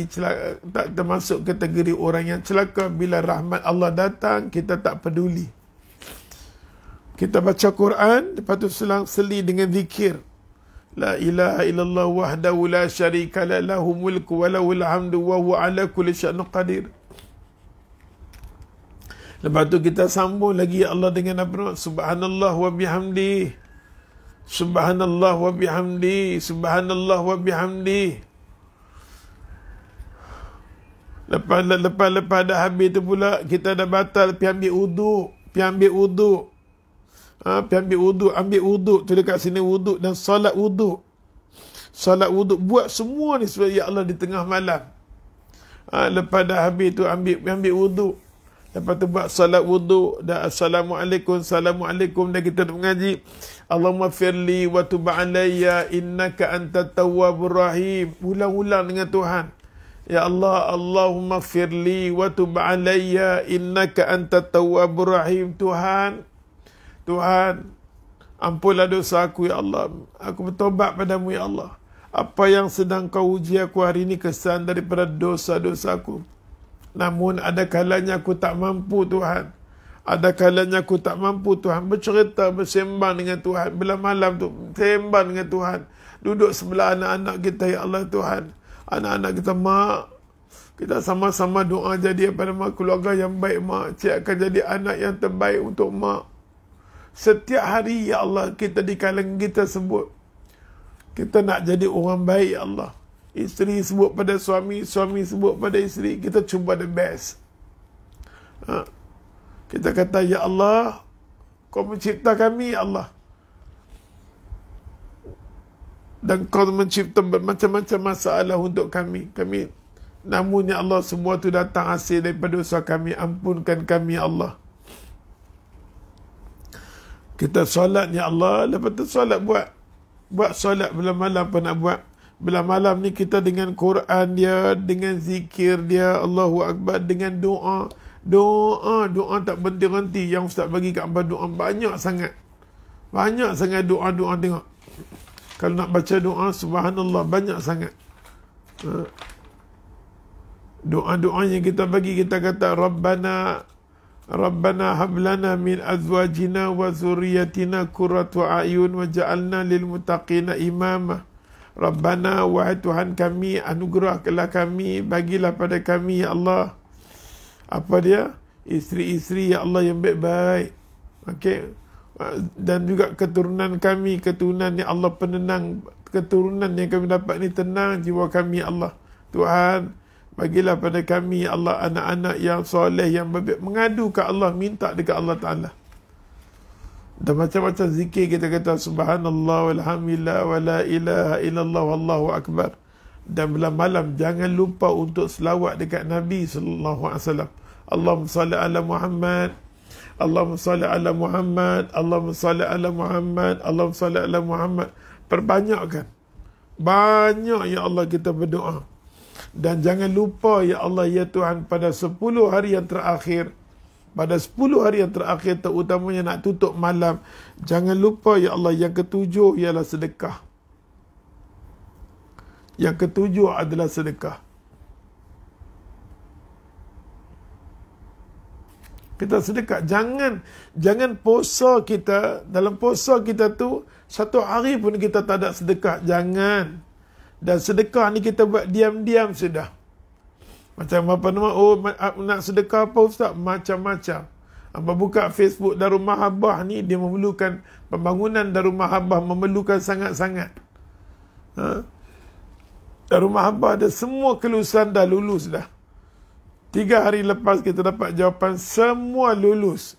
Speaker 1: termasuk kategori orang yang celaka. Bila rahmat Allah datang, kita tak peduli. Kita baca Quran, lepas tu selang-seli dengan zikir. La ilaha illallah wahdahu la syarika la lahu mulku wa lahul hamdu wa huwa ala kulli syai'in qadir. Lepas tu kita sambung lagi, ya Allah, dengan apa? Subhanallah wa bihamdi. Subhanallah wa bihamdi. Subhanallah wa bihamdi. Lepas dah habis tu pula, kita dah batal pergi ambil uduk. Pergi ambil uduk. Ambil uduk tu dekat sini, uduk dan solat uduk. Solat uduk. Buat semua ni sebab, ya Allah, di tengah malam. Lepas dah habis tu ambil uduk. Lepas tu buat salat wuduk, dah Assalamualaikum, dah kita nak mengaji. Allahumma firli wa tub alayya innaka antat tawwabur rahim. Ulang-ulang dengan Tuhan. Ya Allah, Allahumma firli wa tub alayya innaka antat tawwabur rahim. Tuhan, ampunlah dosa aku, ya Allah. Aku bertobat padamu, ya Allah. Apa yang sedang kau uji aku hari ini kesan daripada dosa-dosa aku. Namun ada kalanya aku tak mampu, Tuhan. Ada kalanya aku tak mampu, Tuhan. Bercerita, bersembang dengan Tuhan. Bila malam tu, sembang dengan Tuhan. Duduk sebelah anak-anak kita, ya Allah, Tuhan. Anak-anak kita, mak. Kita sama-sama doa jadi pada mak, keluarga yang baik, mak. Cik akan jadi anak yang terbaik untuk mak. Setiap hari, ya Allah, kita di kalangan kita sebut. Kita nak jadi orang baik, ya Allah. Isteri sebut pada suami, suami sebut pada isteri. Kita cuba the best. Kita kata, ya Allah, kau mencipta kami, ya Allah. Dan kau mencipta macam-macam masalah untuk kami. Namun, ya Allah, semua tu datang hasil daripada dosa kami. Ampunkan kami, ya Allah. Kita solat, ya Allah. Lepas tu solat buat solat bila malam pun nak buat. Bila malam ni kita dengan Quran dia, dengan zikir dia, Allahu Akbar, dengan doa. Doa tak berhenti-henti. Yang Ustaz bagi kat hamba doa banyak sangat. Banyak sangat doa-doa, tengok. Kalau nak baca doa, subhanallah, banyak sangat. Doa-doa yang kita bagi, kita kata, Rabbana hablana min azwajina wa zurriyatina qurrata a'yun waj'alna lil muttaqina imama. Rabbana, wahai Tuhan kami, anugerahkanlah kami, bagilah pada kami, ya Allah. Apa dia? Isteri-isteri, ya Allah, yang baik-baik. Okey. Dan juga keturunan kami, keturunan yang Allah penenang, keturunan yang kami dapat ni tenang jiwa kami, ya Allah. Tuhan, bagilah pada kami, ya Allah, anak-anak yang soleh, yang baik, mengadu ke Allah, minta dekat Allah Ta'ala. Dan macam-macam zikir kita kata subhanallah walhamdulillah wa la ilaha illallah wallahu akbar. Dan bila malam jangan lupa untuk selawat dekat Nabi sallallahu alaihi wasallam. Allahumma salli ala Muhammad. Allahumma salli ala Muhammad. Allahumma salli ala Muhammad. Allahumma salli ala Muhammad. Perbanyakkan. Banyak, ya Allah, kita berdoa. Dan jangan lupa, ya Allah, ya Tuhan, pada 10 hari yang terakhir, pada 10 hari yang terakhir, terutamanya nak tutup malam, jangan lupa, ya Allah, yang ketujuh ialah sedekah. Yang ketujuh adalah sedekah. Kita sedekah. Jangan puasa kita, dalam puasa kita tu, 1 hari pun kita tak ada sedekah. Jangan. Dan sedekah ni kita buat diam-diam sudah. Macam apa nama? Oh, nak sedekah apa, Ustaz? Macam-macam. Apa buka Facebook Darul Mahabbah ni, dia memerlukan pembangunan Darul Mahabbah, memerlukan sangat-sangat. Darul Mahabbah ada semua kelulusan dah lulus dah. 3 hari lepas kita dapat jawapan semua lulus.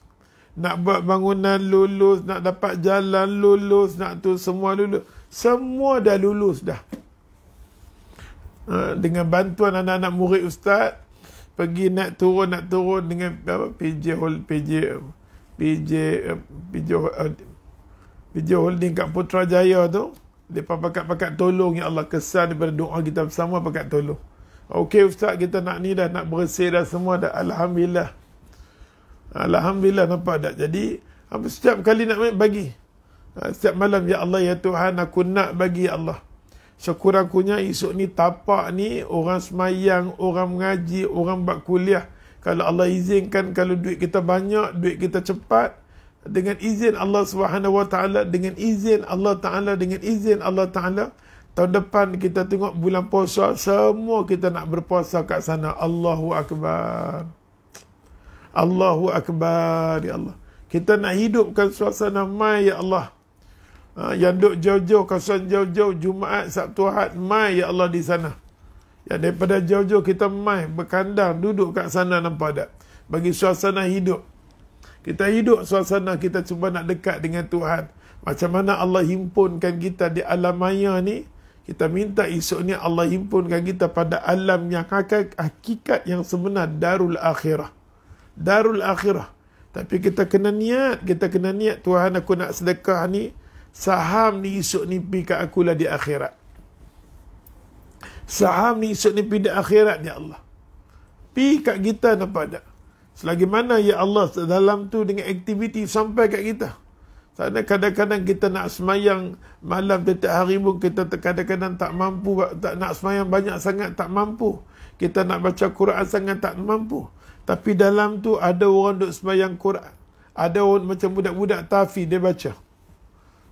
Speaker 1: Nak buat bangunan lulus, nak dapat jalan lulus, nak tu semua lulus. Semua dah lulus dah. Dengan bantuan anak-anak murid ustaz, pergi nak turun dengan PJ Holding kat Putrajaya tu. Mereka pakat tolong, ya Allah, kesan daripada doa kita bersama pakat tolong. Okey ustaz, kita nak ni dah, nak bersih dah semua dah. Alhamdulillah. Alhamdulillah, nampak tak? Jadi, setiap kali nak bagi. Setiap malam, ya Allah, ya Tuhan, aku nak bagi, ya Allah. Sekurang-kurangnya esok ni tapak ni, orang semayang, orang mengaji, orang buat kuliah. Kalau Allah izinkan, kalau duit kita banyak, duit kita cepat, dengan izin Allah Subhanahu Wa Taala, dengan izin Allah Taala, tahun depan kita tengok bulan puasa, semua kita nak berpuasa kat sana. Allahu Akbar. Allahu Akbar, ya Allah. Kita nak hidupkan suasana mai, ya Allah. Yang duduk jauh-jauh, kawasan jauh-jauh, Jumaat, Sabtu, Ahad, mai, ya Allah, di sana. Yang daripada jauh-jauh kita mai, berkandang, duduk kat sana, nampak tak? Bagi suasana hidup. Kita hidup suasana, kita cuba nak dekat dengan Tuhan. Macam mana Allah himpunkan kita di alam maya ni, kita minta esok ni Allah himpunkan kita pada alam yang hakikat yang sebenar, darul akhirah. Darul akhirah. Tapi kita kena niat, Tuhan, aku nak sedekah ni, saham ni esok ni pergi kat akulah di akhirat. Saham ni esok ni pergi di akhirat, ya Allah. Pergi kat kita, nampak tak? Selagi mana, ya Allah, dalam tu dengan aktiviti sampai kat kita. Kadang-kadang kita nak semayang malam setiap hari pun kita kadang-kadang tak mampu, tak nak semayang banyak sangat tak mampu. Kita nak baca Quran sangat tak mampu. Tapi dalam tu ada orang duk sembahyang Quran. Ada orang macam budak-budak tafi, dia baca.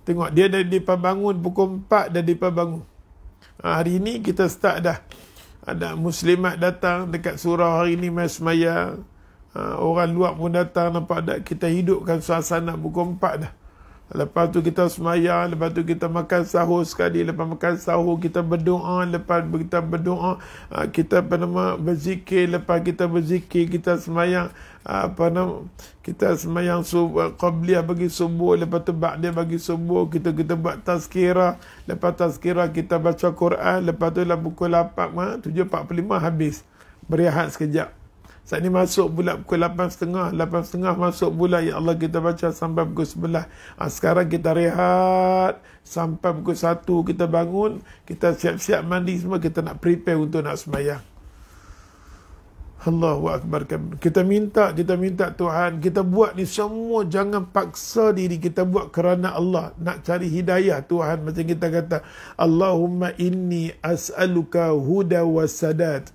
Speaker 1: Tengok, dia dah depan bangun, pukul 4 dah depan bangun. Hari ni kita start dah. Ada muslimat datang dekat surau hari ni, mai sembahyang. Orang luar pun datang, nampak tak? Kita hidupkan suasana pukul 4 dah. Lepas tu kita semayang, lepas tu kita makan sahur sekali, lepas makan sahur kita berdoa, lepas kita berdoa, kita berzikir, lepas kita berzikir kita semayang kita semayang qabliyah bagi subuh, lepas tu ba'diyah bagi subuh, kita buat tazkirah, lepas tazkirah kita baca Quran, lepas tu lah pukul 7.45 habis, berehat sekejap. Saat ni masuk pula pukul 8.30 masuk pula, ya Allah, kita baca sampai pukul 11. Sekarang kita rehat sampai pukul 1 kita bangun, kita siap-siap mandi semua, kita nak prepare untuk nak sembahyang. Allahu Akbar. Kita minta Tuhan, kita buat ni semua, jangan paksa diri, kita buat kerana Allah, nak cari hidayah Tuhan. Macam kita kata, Allahumma inni as'aluka huda wa sadad.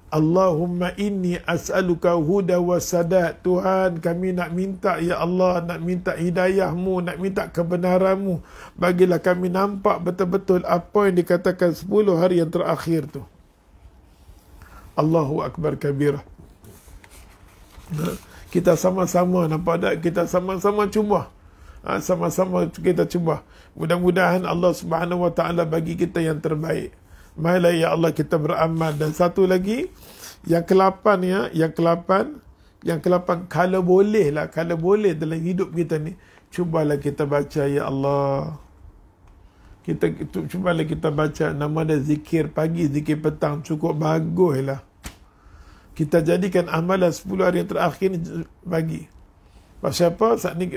Speaker 1: Allahumma inni as'aluka huda wa sadad. Tuhan, kami nak minta, ya Allah, nak minta hidayahmu, nak minta kebenaranmu. Bagilah kami nampak betul-betul apa yang dikatakan 10 hari yang terakhir tu. Allahu Akbar kabirah. Kita sama-sama, nampak tak? Kita sama-sama cuba. Sama-sama kita cuba. Mudah-mudahan Allah Subhanahu Wa Taala bagi kita yang terbaik. Marilah, ya Allah, kita beramal. Dan satu lagi, yang ke-8, kalau boleh dalam hidup kita ni, cubalah kita baca, ya Allah. Cubalah kita baca nama dia, zikir pagi, zikir petang, cukup baguslah. Kita jadikan amalan 10 hari yang terakhir ni bagi. Pasal apa? Saat ni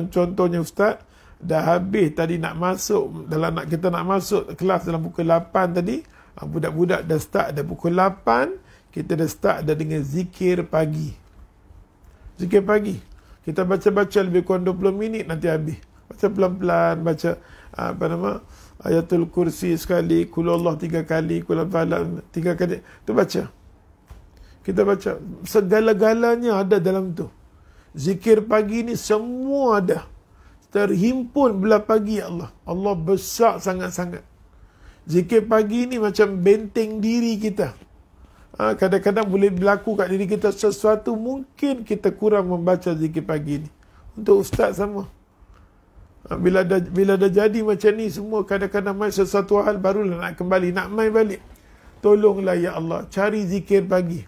Speaker 1: contohnya Ustaz, dah habis tadi nak masuk, kita nak masuk kelas dalam pukul 8 tadi, budak-budak dah start dah pukul 8, kita dah start dah dengan zikir pagi. Zikir pagi. Kita baca-baca lebih kurang 20 minit nanti habis. Baca pelan-pelan, baca Ayatul Kursi sekali, Qul Allah 3 kali, Qul Falaq 3 kali. Tu baca. Kita baca. Segala-galanya ada dalam tu. Zikir pagi ni semua ada. Terhimpun belah pagi, ya Allah. Allah besar sangat-sangat. Zikir pagi ni macam benteng diri kita. Kadang-kadang boleh berlaku kat diri kita sesuatu, mungkin kita kurang membaca zikir pagi ni. Untuk ustaz sama. Bila dah jadi macam ni semua, kadang-kadang main sesuatu hal barulah nak kembali, nak main balik. tolonglah ya Allah, cari zikir pagi.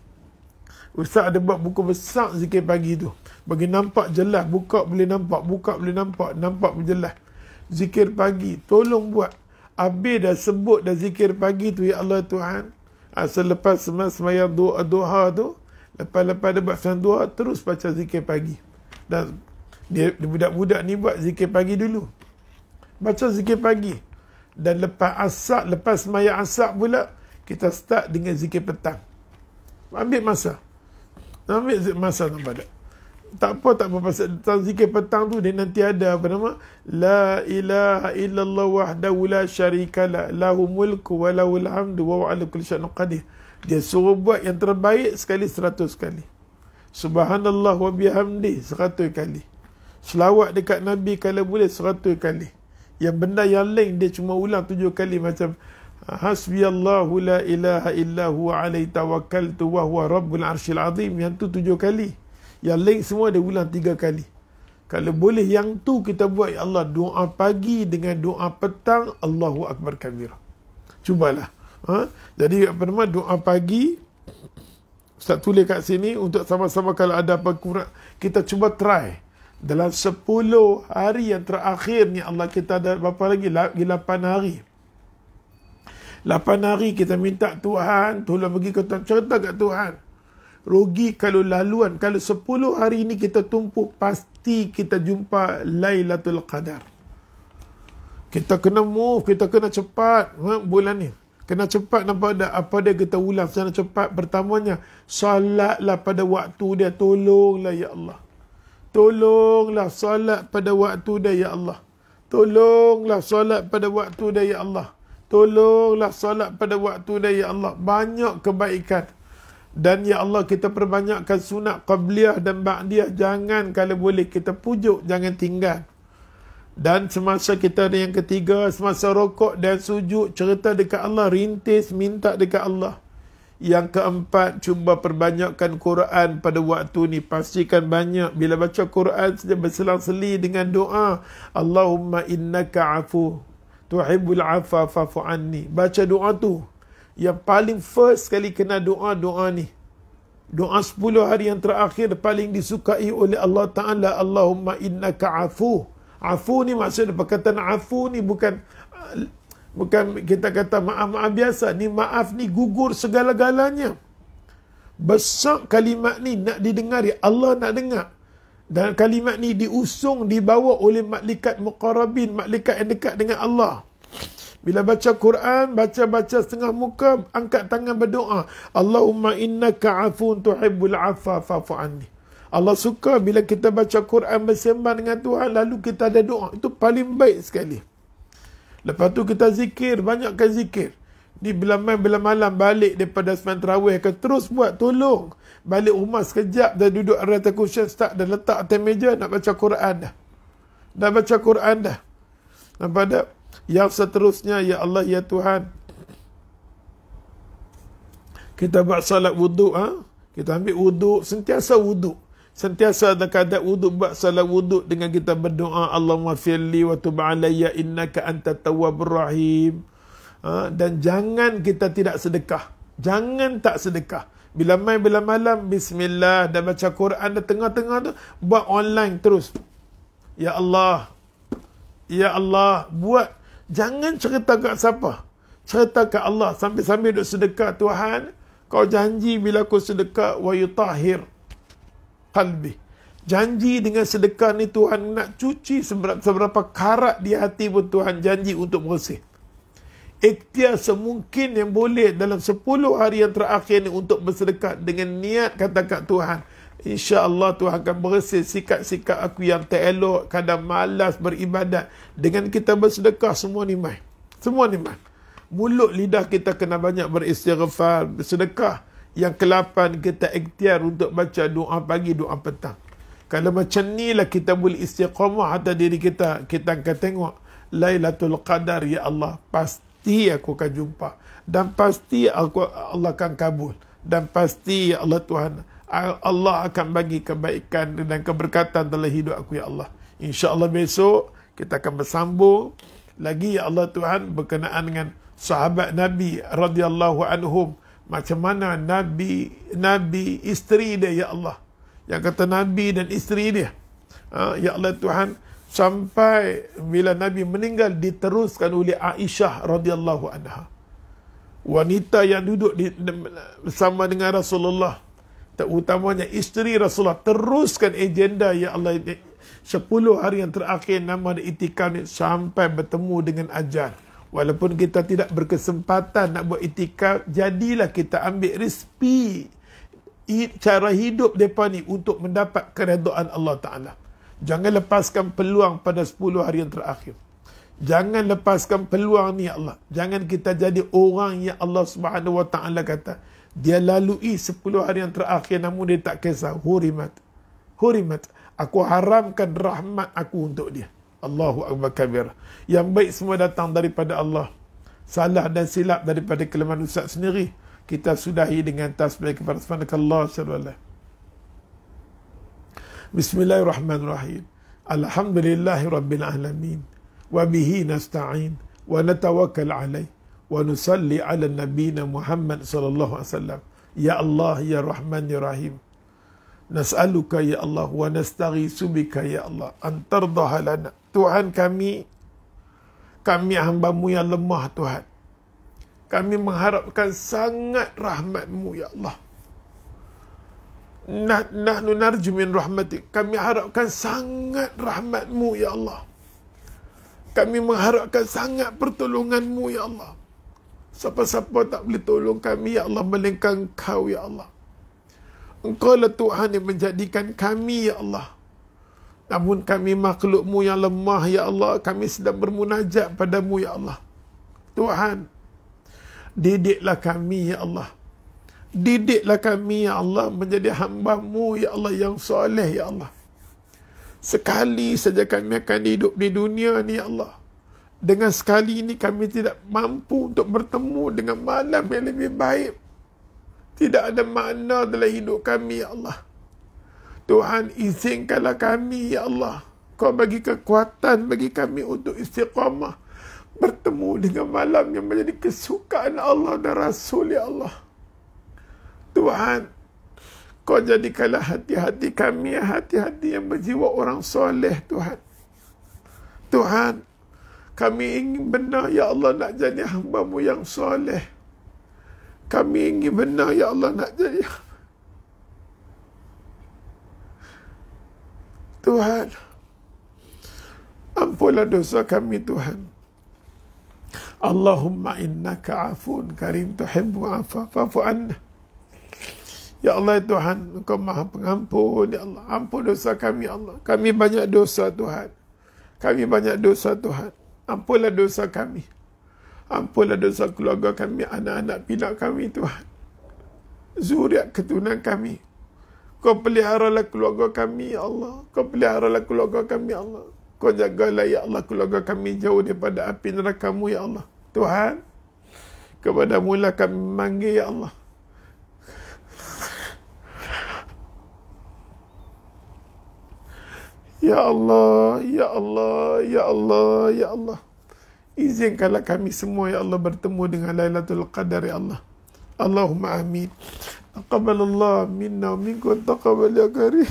Speaker 1: Ustaz ada buat buku besar zikir pagi tu. Bagi nampak jelas, buka boleh nampak, buka boleh nampak, nampak jelas. Zikir pagi, tolong buat. Habis dah sebut dah zikir pagi tu, ya Allah Tuhan. Selepas semayang duha tu, lepas dia buat semayang duha, terus baca zikir pagi. Dan budak-budak ni buat zikir pagi dulu. Baca zikir pagi. Dan lepas semayang asar pula, kita start dengan zikir petang. Ambil masa nampak tak? Tak apa pasal zikir petang tu dia nanti ada apa nama? La ilaha illallah wahdahu la syarikalah lahu mulku wa lahul hamdu wa huwa ala kulli syai'in qadir. Dia suruh buat yang terbaik sekali 100 kali. Subhanallah wa bihamdi 100 kali. Selawat dekat Nabi kalau boleh 100 kali. Yang benda yang lain dia cuma ulang 7 kali macam hasbiyallahu la ilaha illa huwa alaihi tawakkaltu wa huwa rabbul arsyil azim. Yang tu 7 kali. Yang lain semua dia ulang 3 kali. Kalau boleh yang tu kita buat, ya Allah, doa pagi dengan doa petang, Allahu Akbar kabira. Cubalah. Jadi apa nama, doa pagi, Ustaz tulis kat sini untuk sama-sama kalau ada apa kurang, kita cuba try. Dalam 10 hari yang terakhir ni, Allah kita ada berapa lagi? 8 hari. 8 hari kita minta Tuhan, tolong bagi kita cerita kat Tuhan. Rugi kalau laluan. Kalau 10 hari ini kita tumpuk, pasti kita jumpa Lailatul Qadar. Kita kena move, kita kena cepat bulan ni. Kena cepat nampak ada apa dia kita ulang secara cepat. Pertamanya, salatlah pada waktu dia. Tolonglah ya Allah. Tolonglah salat pada waktu dia ya Allah. Tolonglah salat pada waktu dia ya Allah. Tolonglah salat pada waktu dia ya Allah. Banyak kebaikan. Dan ya Allah, kita perbanyakkan sunat qabliyah dan ba'diyah. Jangan kalau boleh kita pujuk, jangan tinggal. Dan semasa kita ada yang ketiga, semasa rokok dan sujud, cerita dekat Allah, rintis minta dekat Allah. Yang keempat, cuba perbanyakkan Quran pada waktu ni. Pastikan banyak. Bila baca Quran saja berselang-seli dengan doa, Allahumma innaka afu tuhibbul afa fa'fu anni. Baca doa tu. Yang paling first sekali kena doa ni. Doa 10 hari yang terakhir paling disukai oleh Allah Ta'ala. Allahumma innaka afu. Afu ni maksudnya perkataan afu ni bukan kita kata maaf-maaf biasa. Ni maaf ni gugur segala-galanya. Besar kalimat ni nak didengari. Allah nak dengar. Dan kalimat ni diusung, dibawa oleh malaikat muqarrabin, malaikat yang dekat dengan Allah. Bila baca Quran, baca setengah muka, angkat tangan berdoa. Allahumma innaka afun tuhibbul afa fa'fu anni. Allah suka bila kita baca Quran bersembang dengan Tuhan, lalu kita ada doa. Itu paling baik sekali. Lepas tu kita zikir, banyakkan zikir. Ni bila malam balik daripada sembahyang tarawih, akan terus buat, tolong. Balik rumah sekejap, dah duduk atas cushion, start dah letak atas meja, nak baca Quran dah. Dah baca Quran dah. Nampak tak? Yang seterusnya, ya Allah, ya Tuhan, kita buat salat wuduk, kita ambil wuduk, sentiasa wuduk. Sentiasa ada kadar wuduk, buat salat wuduk dengan kita berdoa, Allahumma firli wa tub alayya innaka antat tawwabur rahim. Dan jangan kita tidak sedekah. Jangan tak sedekah. Bila malam, bismillah, dah baca Quran, dah tengah-tengah tu, buat online terus. Ya Allah, ya Allah, buat. Jangan cerita kat siapa. Cerita kat Allah. Sambil-sambil duduk sedekah. Tuhan, kau janji bila aku sedekah, wa yutahhir qalbi. Janji dengan sedekah ni Tuhan nak cuci seberapa karat di hati pun Tuhan janji untuk bersih. Ikhtiar semungkin yang boleh dalam 10 hari yang terakhir ni untuk bersedekah dengan niat kata kat Tuhan, InsyaAllah Tuhan akan bersih sikap-sikap aku yang tak elok, kadang malas beribadat. Dengan kita bersedekah, semua ni mai. Semua ni mai. Mulut lidah kita kena banyak beristighfar, bersedekah. Yang ke-8, kita ikhtiar untuk baca doa pagi, doa petang. Kalau macam ni lah kita boleh istiqamah atas diri kita. Kita akan tengok Lailatul Qadar, ya Allah, pasti aku akan jumpa. Dan pasti Allah akan kabul. Dan pasti, ya Allah Tuhan, Allah akan bagi kebaikan dan keberkatan dalam hidup aku, ya Allah. InsyaAllah besok kita akan bersambung lagi, ya Allah Tuhan, berkenaan dengan sahabat Nabi radhiyallahu anhum, macam mana Nabi isteri dia, ya Allah. Yang kata Nabi dan isteri dia, ya Allah Tuhan, sampai bila Nabi meninggal diteruskan oleh Aisyah radhiyallahu anha, wanita yang duduk bersama dengan Rasulullah, terutamanya isteri Rasulullah, teruskan agenda, ya Allah, 10 hari yang terakhir nama itikaf ni sampai bertemu dengan ajal. Walaupun kita tidak berkesempatan nak buat itikaf, jadilah kita ambil rezeki cara hidup mereka ni untuk mendapat keredaan Allah Ta'ala. Jangan lepaskan peluang pada 10 hari yang terakhir. Jangan lepaskan peluang ni, ya Allah. Jangan kita jadi orang yang Allah Subhanahu Wa Ta'ala kata, dia lalui 10 hari yang terakhir namun dia tak kisah. Hurimat. Aku haramkan rahmat aku untuk dia. Allahu Akbar kabir. Yang baik semua datang daripada Allah. Salah dan silap daripada kelemahan Ustaz sendiri. Kita sudahi dengan tasbih kepada subhanakallah subhanallah. Bismillahirrahmanirrahim. Alhamdulillahi rabbil alamin. Wa bihi nasta'in. Wa natawakkal alaih. Wa nusalli ala nabina Muhammad sallallahu alaihi wasallam. Ya Allah, ya Rahman, ya Rahim. Nas'aluka ya Allah wa nastaghiitsu bika ya Allah an tardaha lana. Tuhan, kami hamba-Mu yang lemah, Tuhan. Kami mengharapkan sangat rahmat-Mu, ya Allah. Nahnu narju min rahmatik. Kami harapkan sangat rahmat-Mu, ya Allah. Kami mengharapkan sangat pertolongan-Mu, ya Allah. Siapa-siapa tak boleh tolong kami, ya Allah, melainkan Engkau, ya Allah. Engkau lah Tuhan yang menjadikan kami, ya Allah. Namun kami makhluk-Mu yang lemah, ya Allah. Kami sedang bermunajat pada-Mu, ya Allah. Tuhan, didiklah kami, ya Allah. Didiklah kami, ya Allah, menjadi hamba-Mu, ya Allah, yang soleh, ya Allah. Sekali saja kami akan hidup di dunia ni, ya Allah. Dengan sekali ini kami tidak mampu untuk bertemu dengan malam yang lebih baik. Tidak ada makna dalam hidup kami, ya Allah. Tuhan, izinkanlah kami, ya Allah. Kau bagi kekuatan bagi kami untuk istiqamah. Bertemu dengan malam yang menjadi kesukaan Allah dan Rasul, ya Allah. Tuhan, Kau jadikanlah hati-hati kami, hati-hati yang berjiwa orang soleh, Tuhan. Tuhan, kami ingin benar, ya Allah, nak jadi hamba-Mu yang soleh. Kami ingin benar, ya Allah, nak jadi. Tuhan, ampunlah dosa kami, Tuhan. Allahumma innaka afun karim tuhibbu afwa fa'fu anna. Ya Allah, Tuhan, Engkau Maha Pengampun, ya Allah. Ampun dosa kami, ya Allah. Kami banyak dosa, Tuhan. Kami banyak dosa, Tuhan. Ampunlah dosa kami. Ampunlah dosa keluarga kami, anak-anak pinak kami, Tuhan. Zuriat keturunan kami. Kau peliharalah keluarga kami, ya Allah. Kau peliharalah keluarga kami, ya Allah. Kau jagalah, ya Allah, keluarga kami jauh daripada api neraka-Mu, ya Allah. Tuhan, kepada-Mu lah kami memanggil, ya Allah. Ya Allah, ya Allah, ya Allah, ya Allah. Izinkanlah kami semua, ya Allah, bertemu dengan Lailatul Qadar, ya Allah. Allahumma amin. Taqabbalallah minna wa minkum, taqabbal ya karim.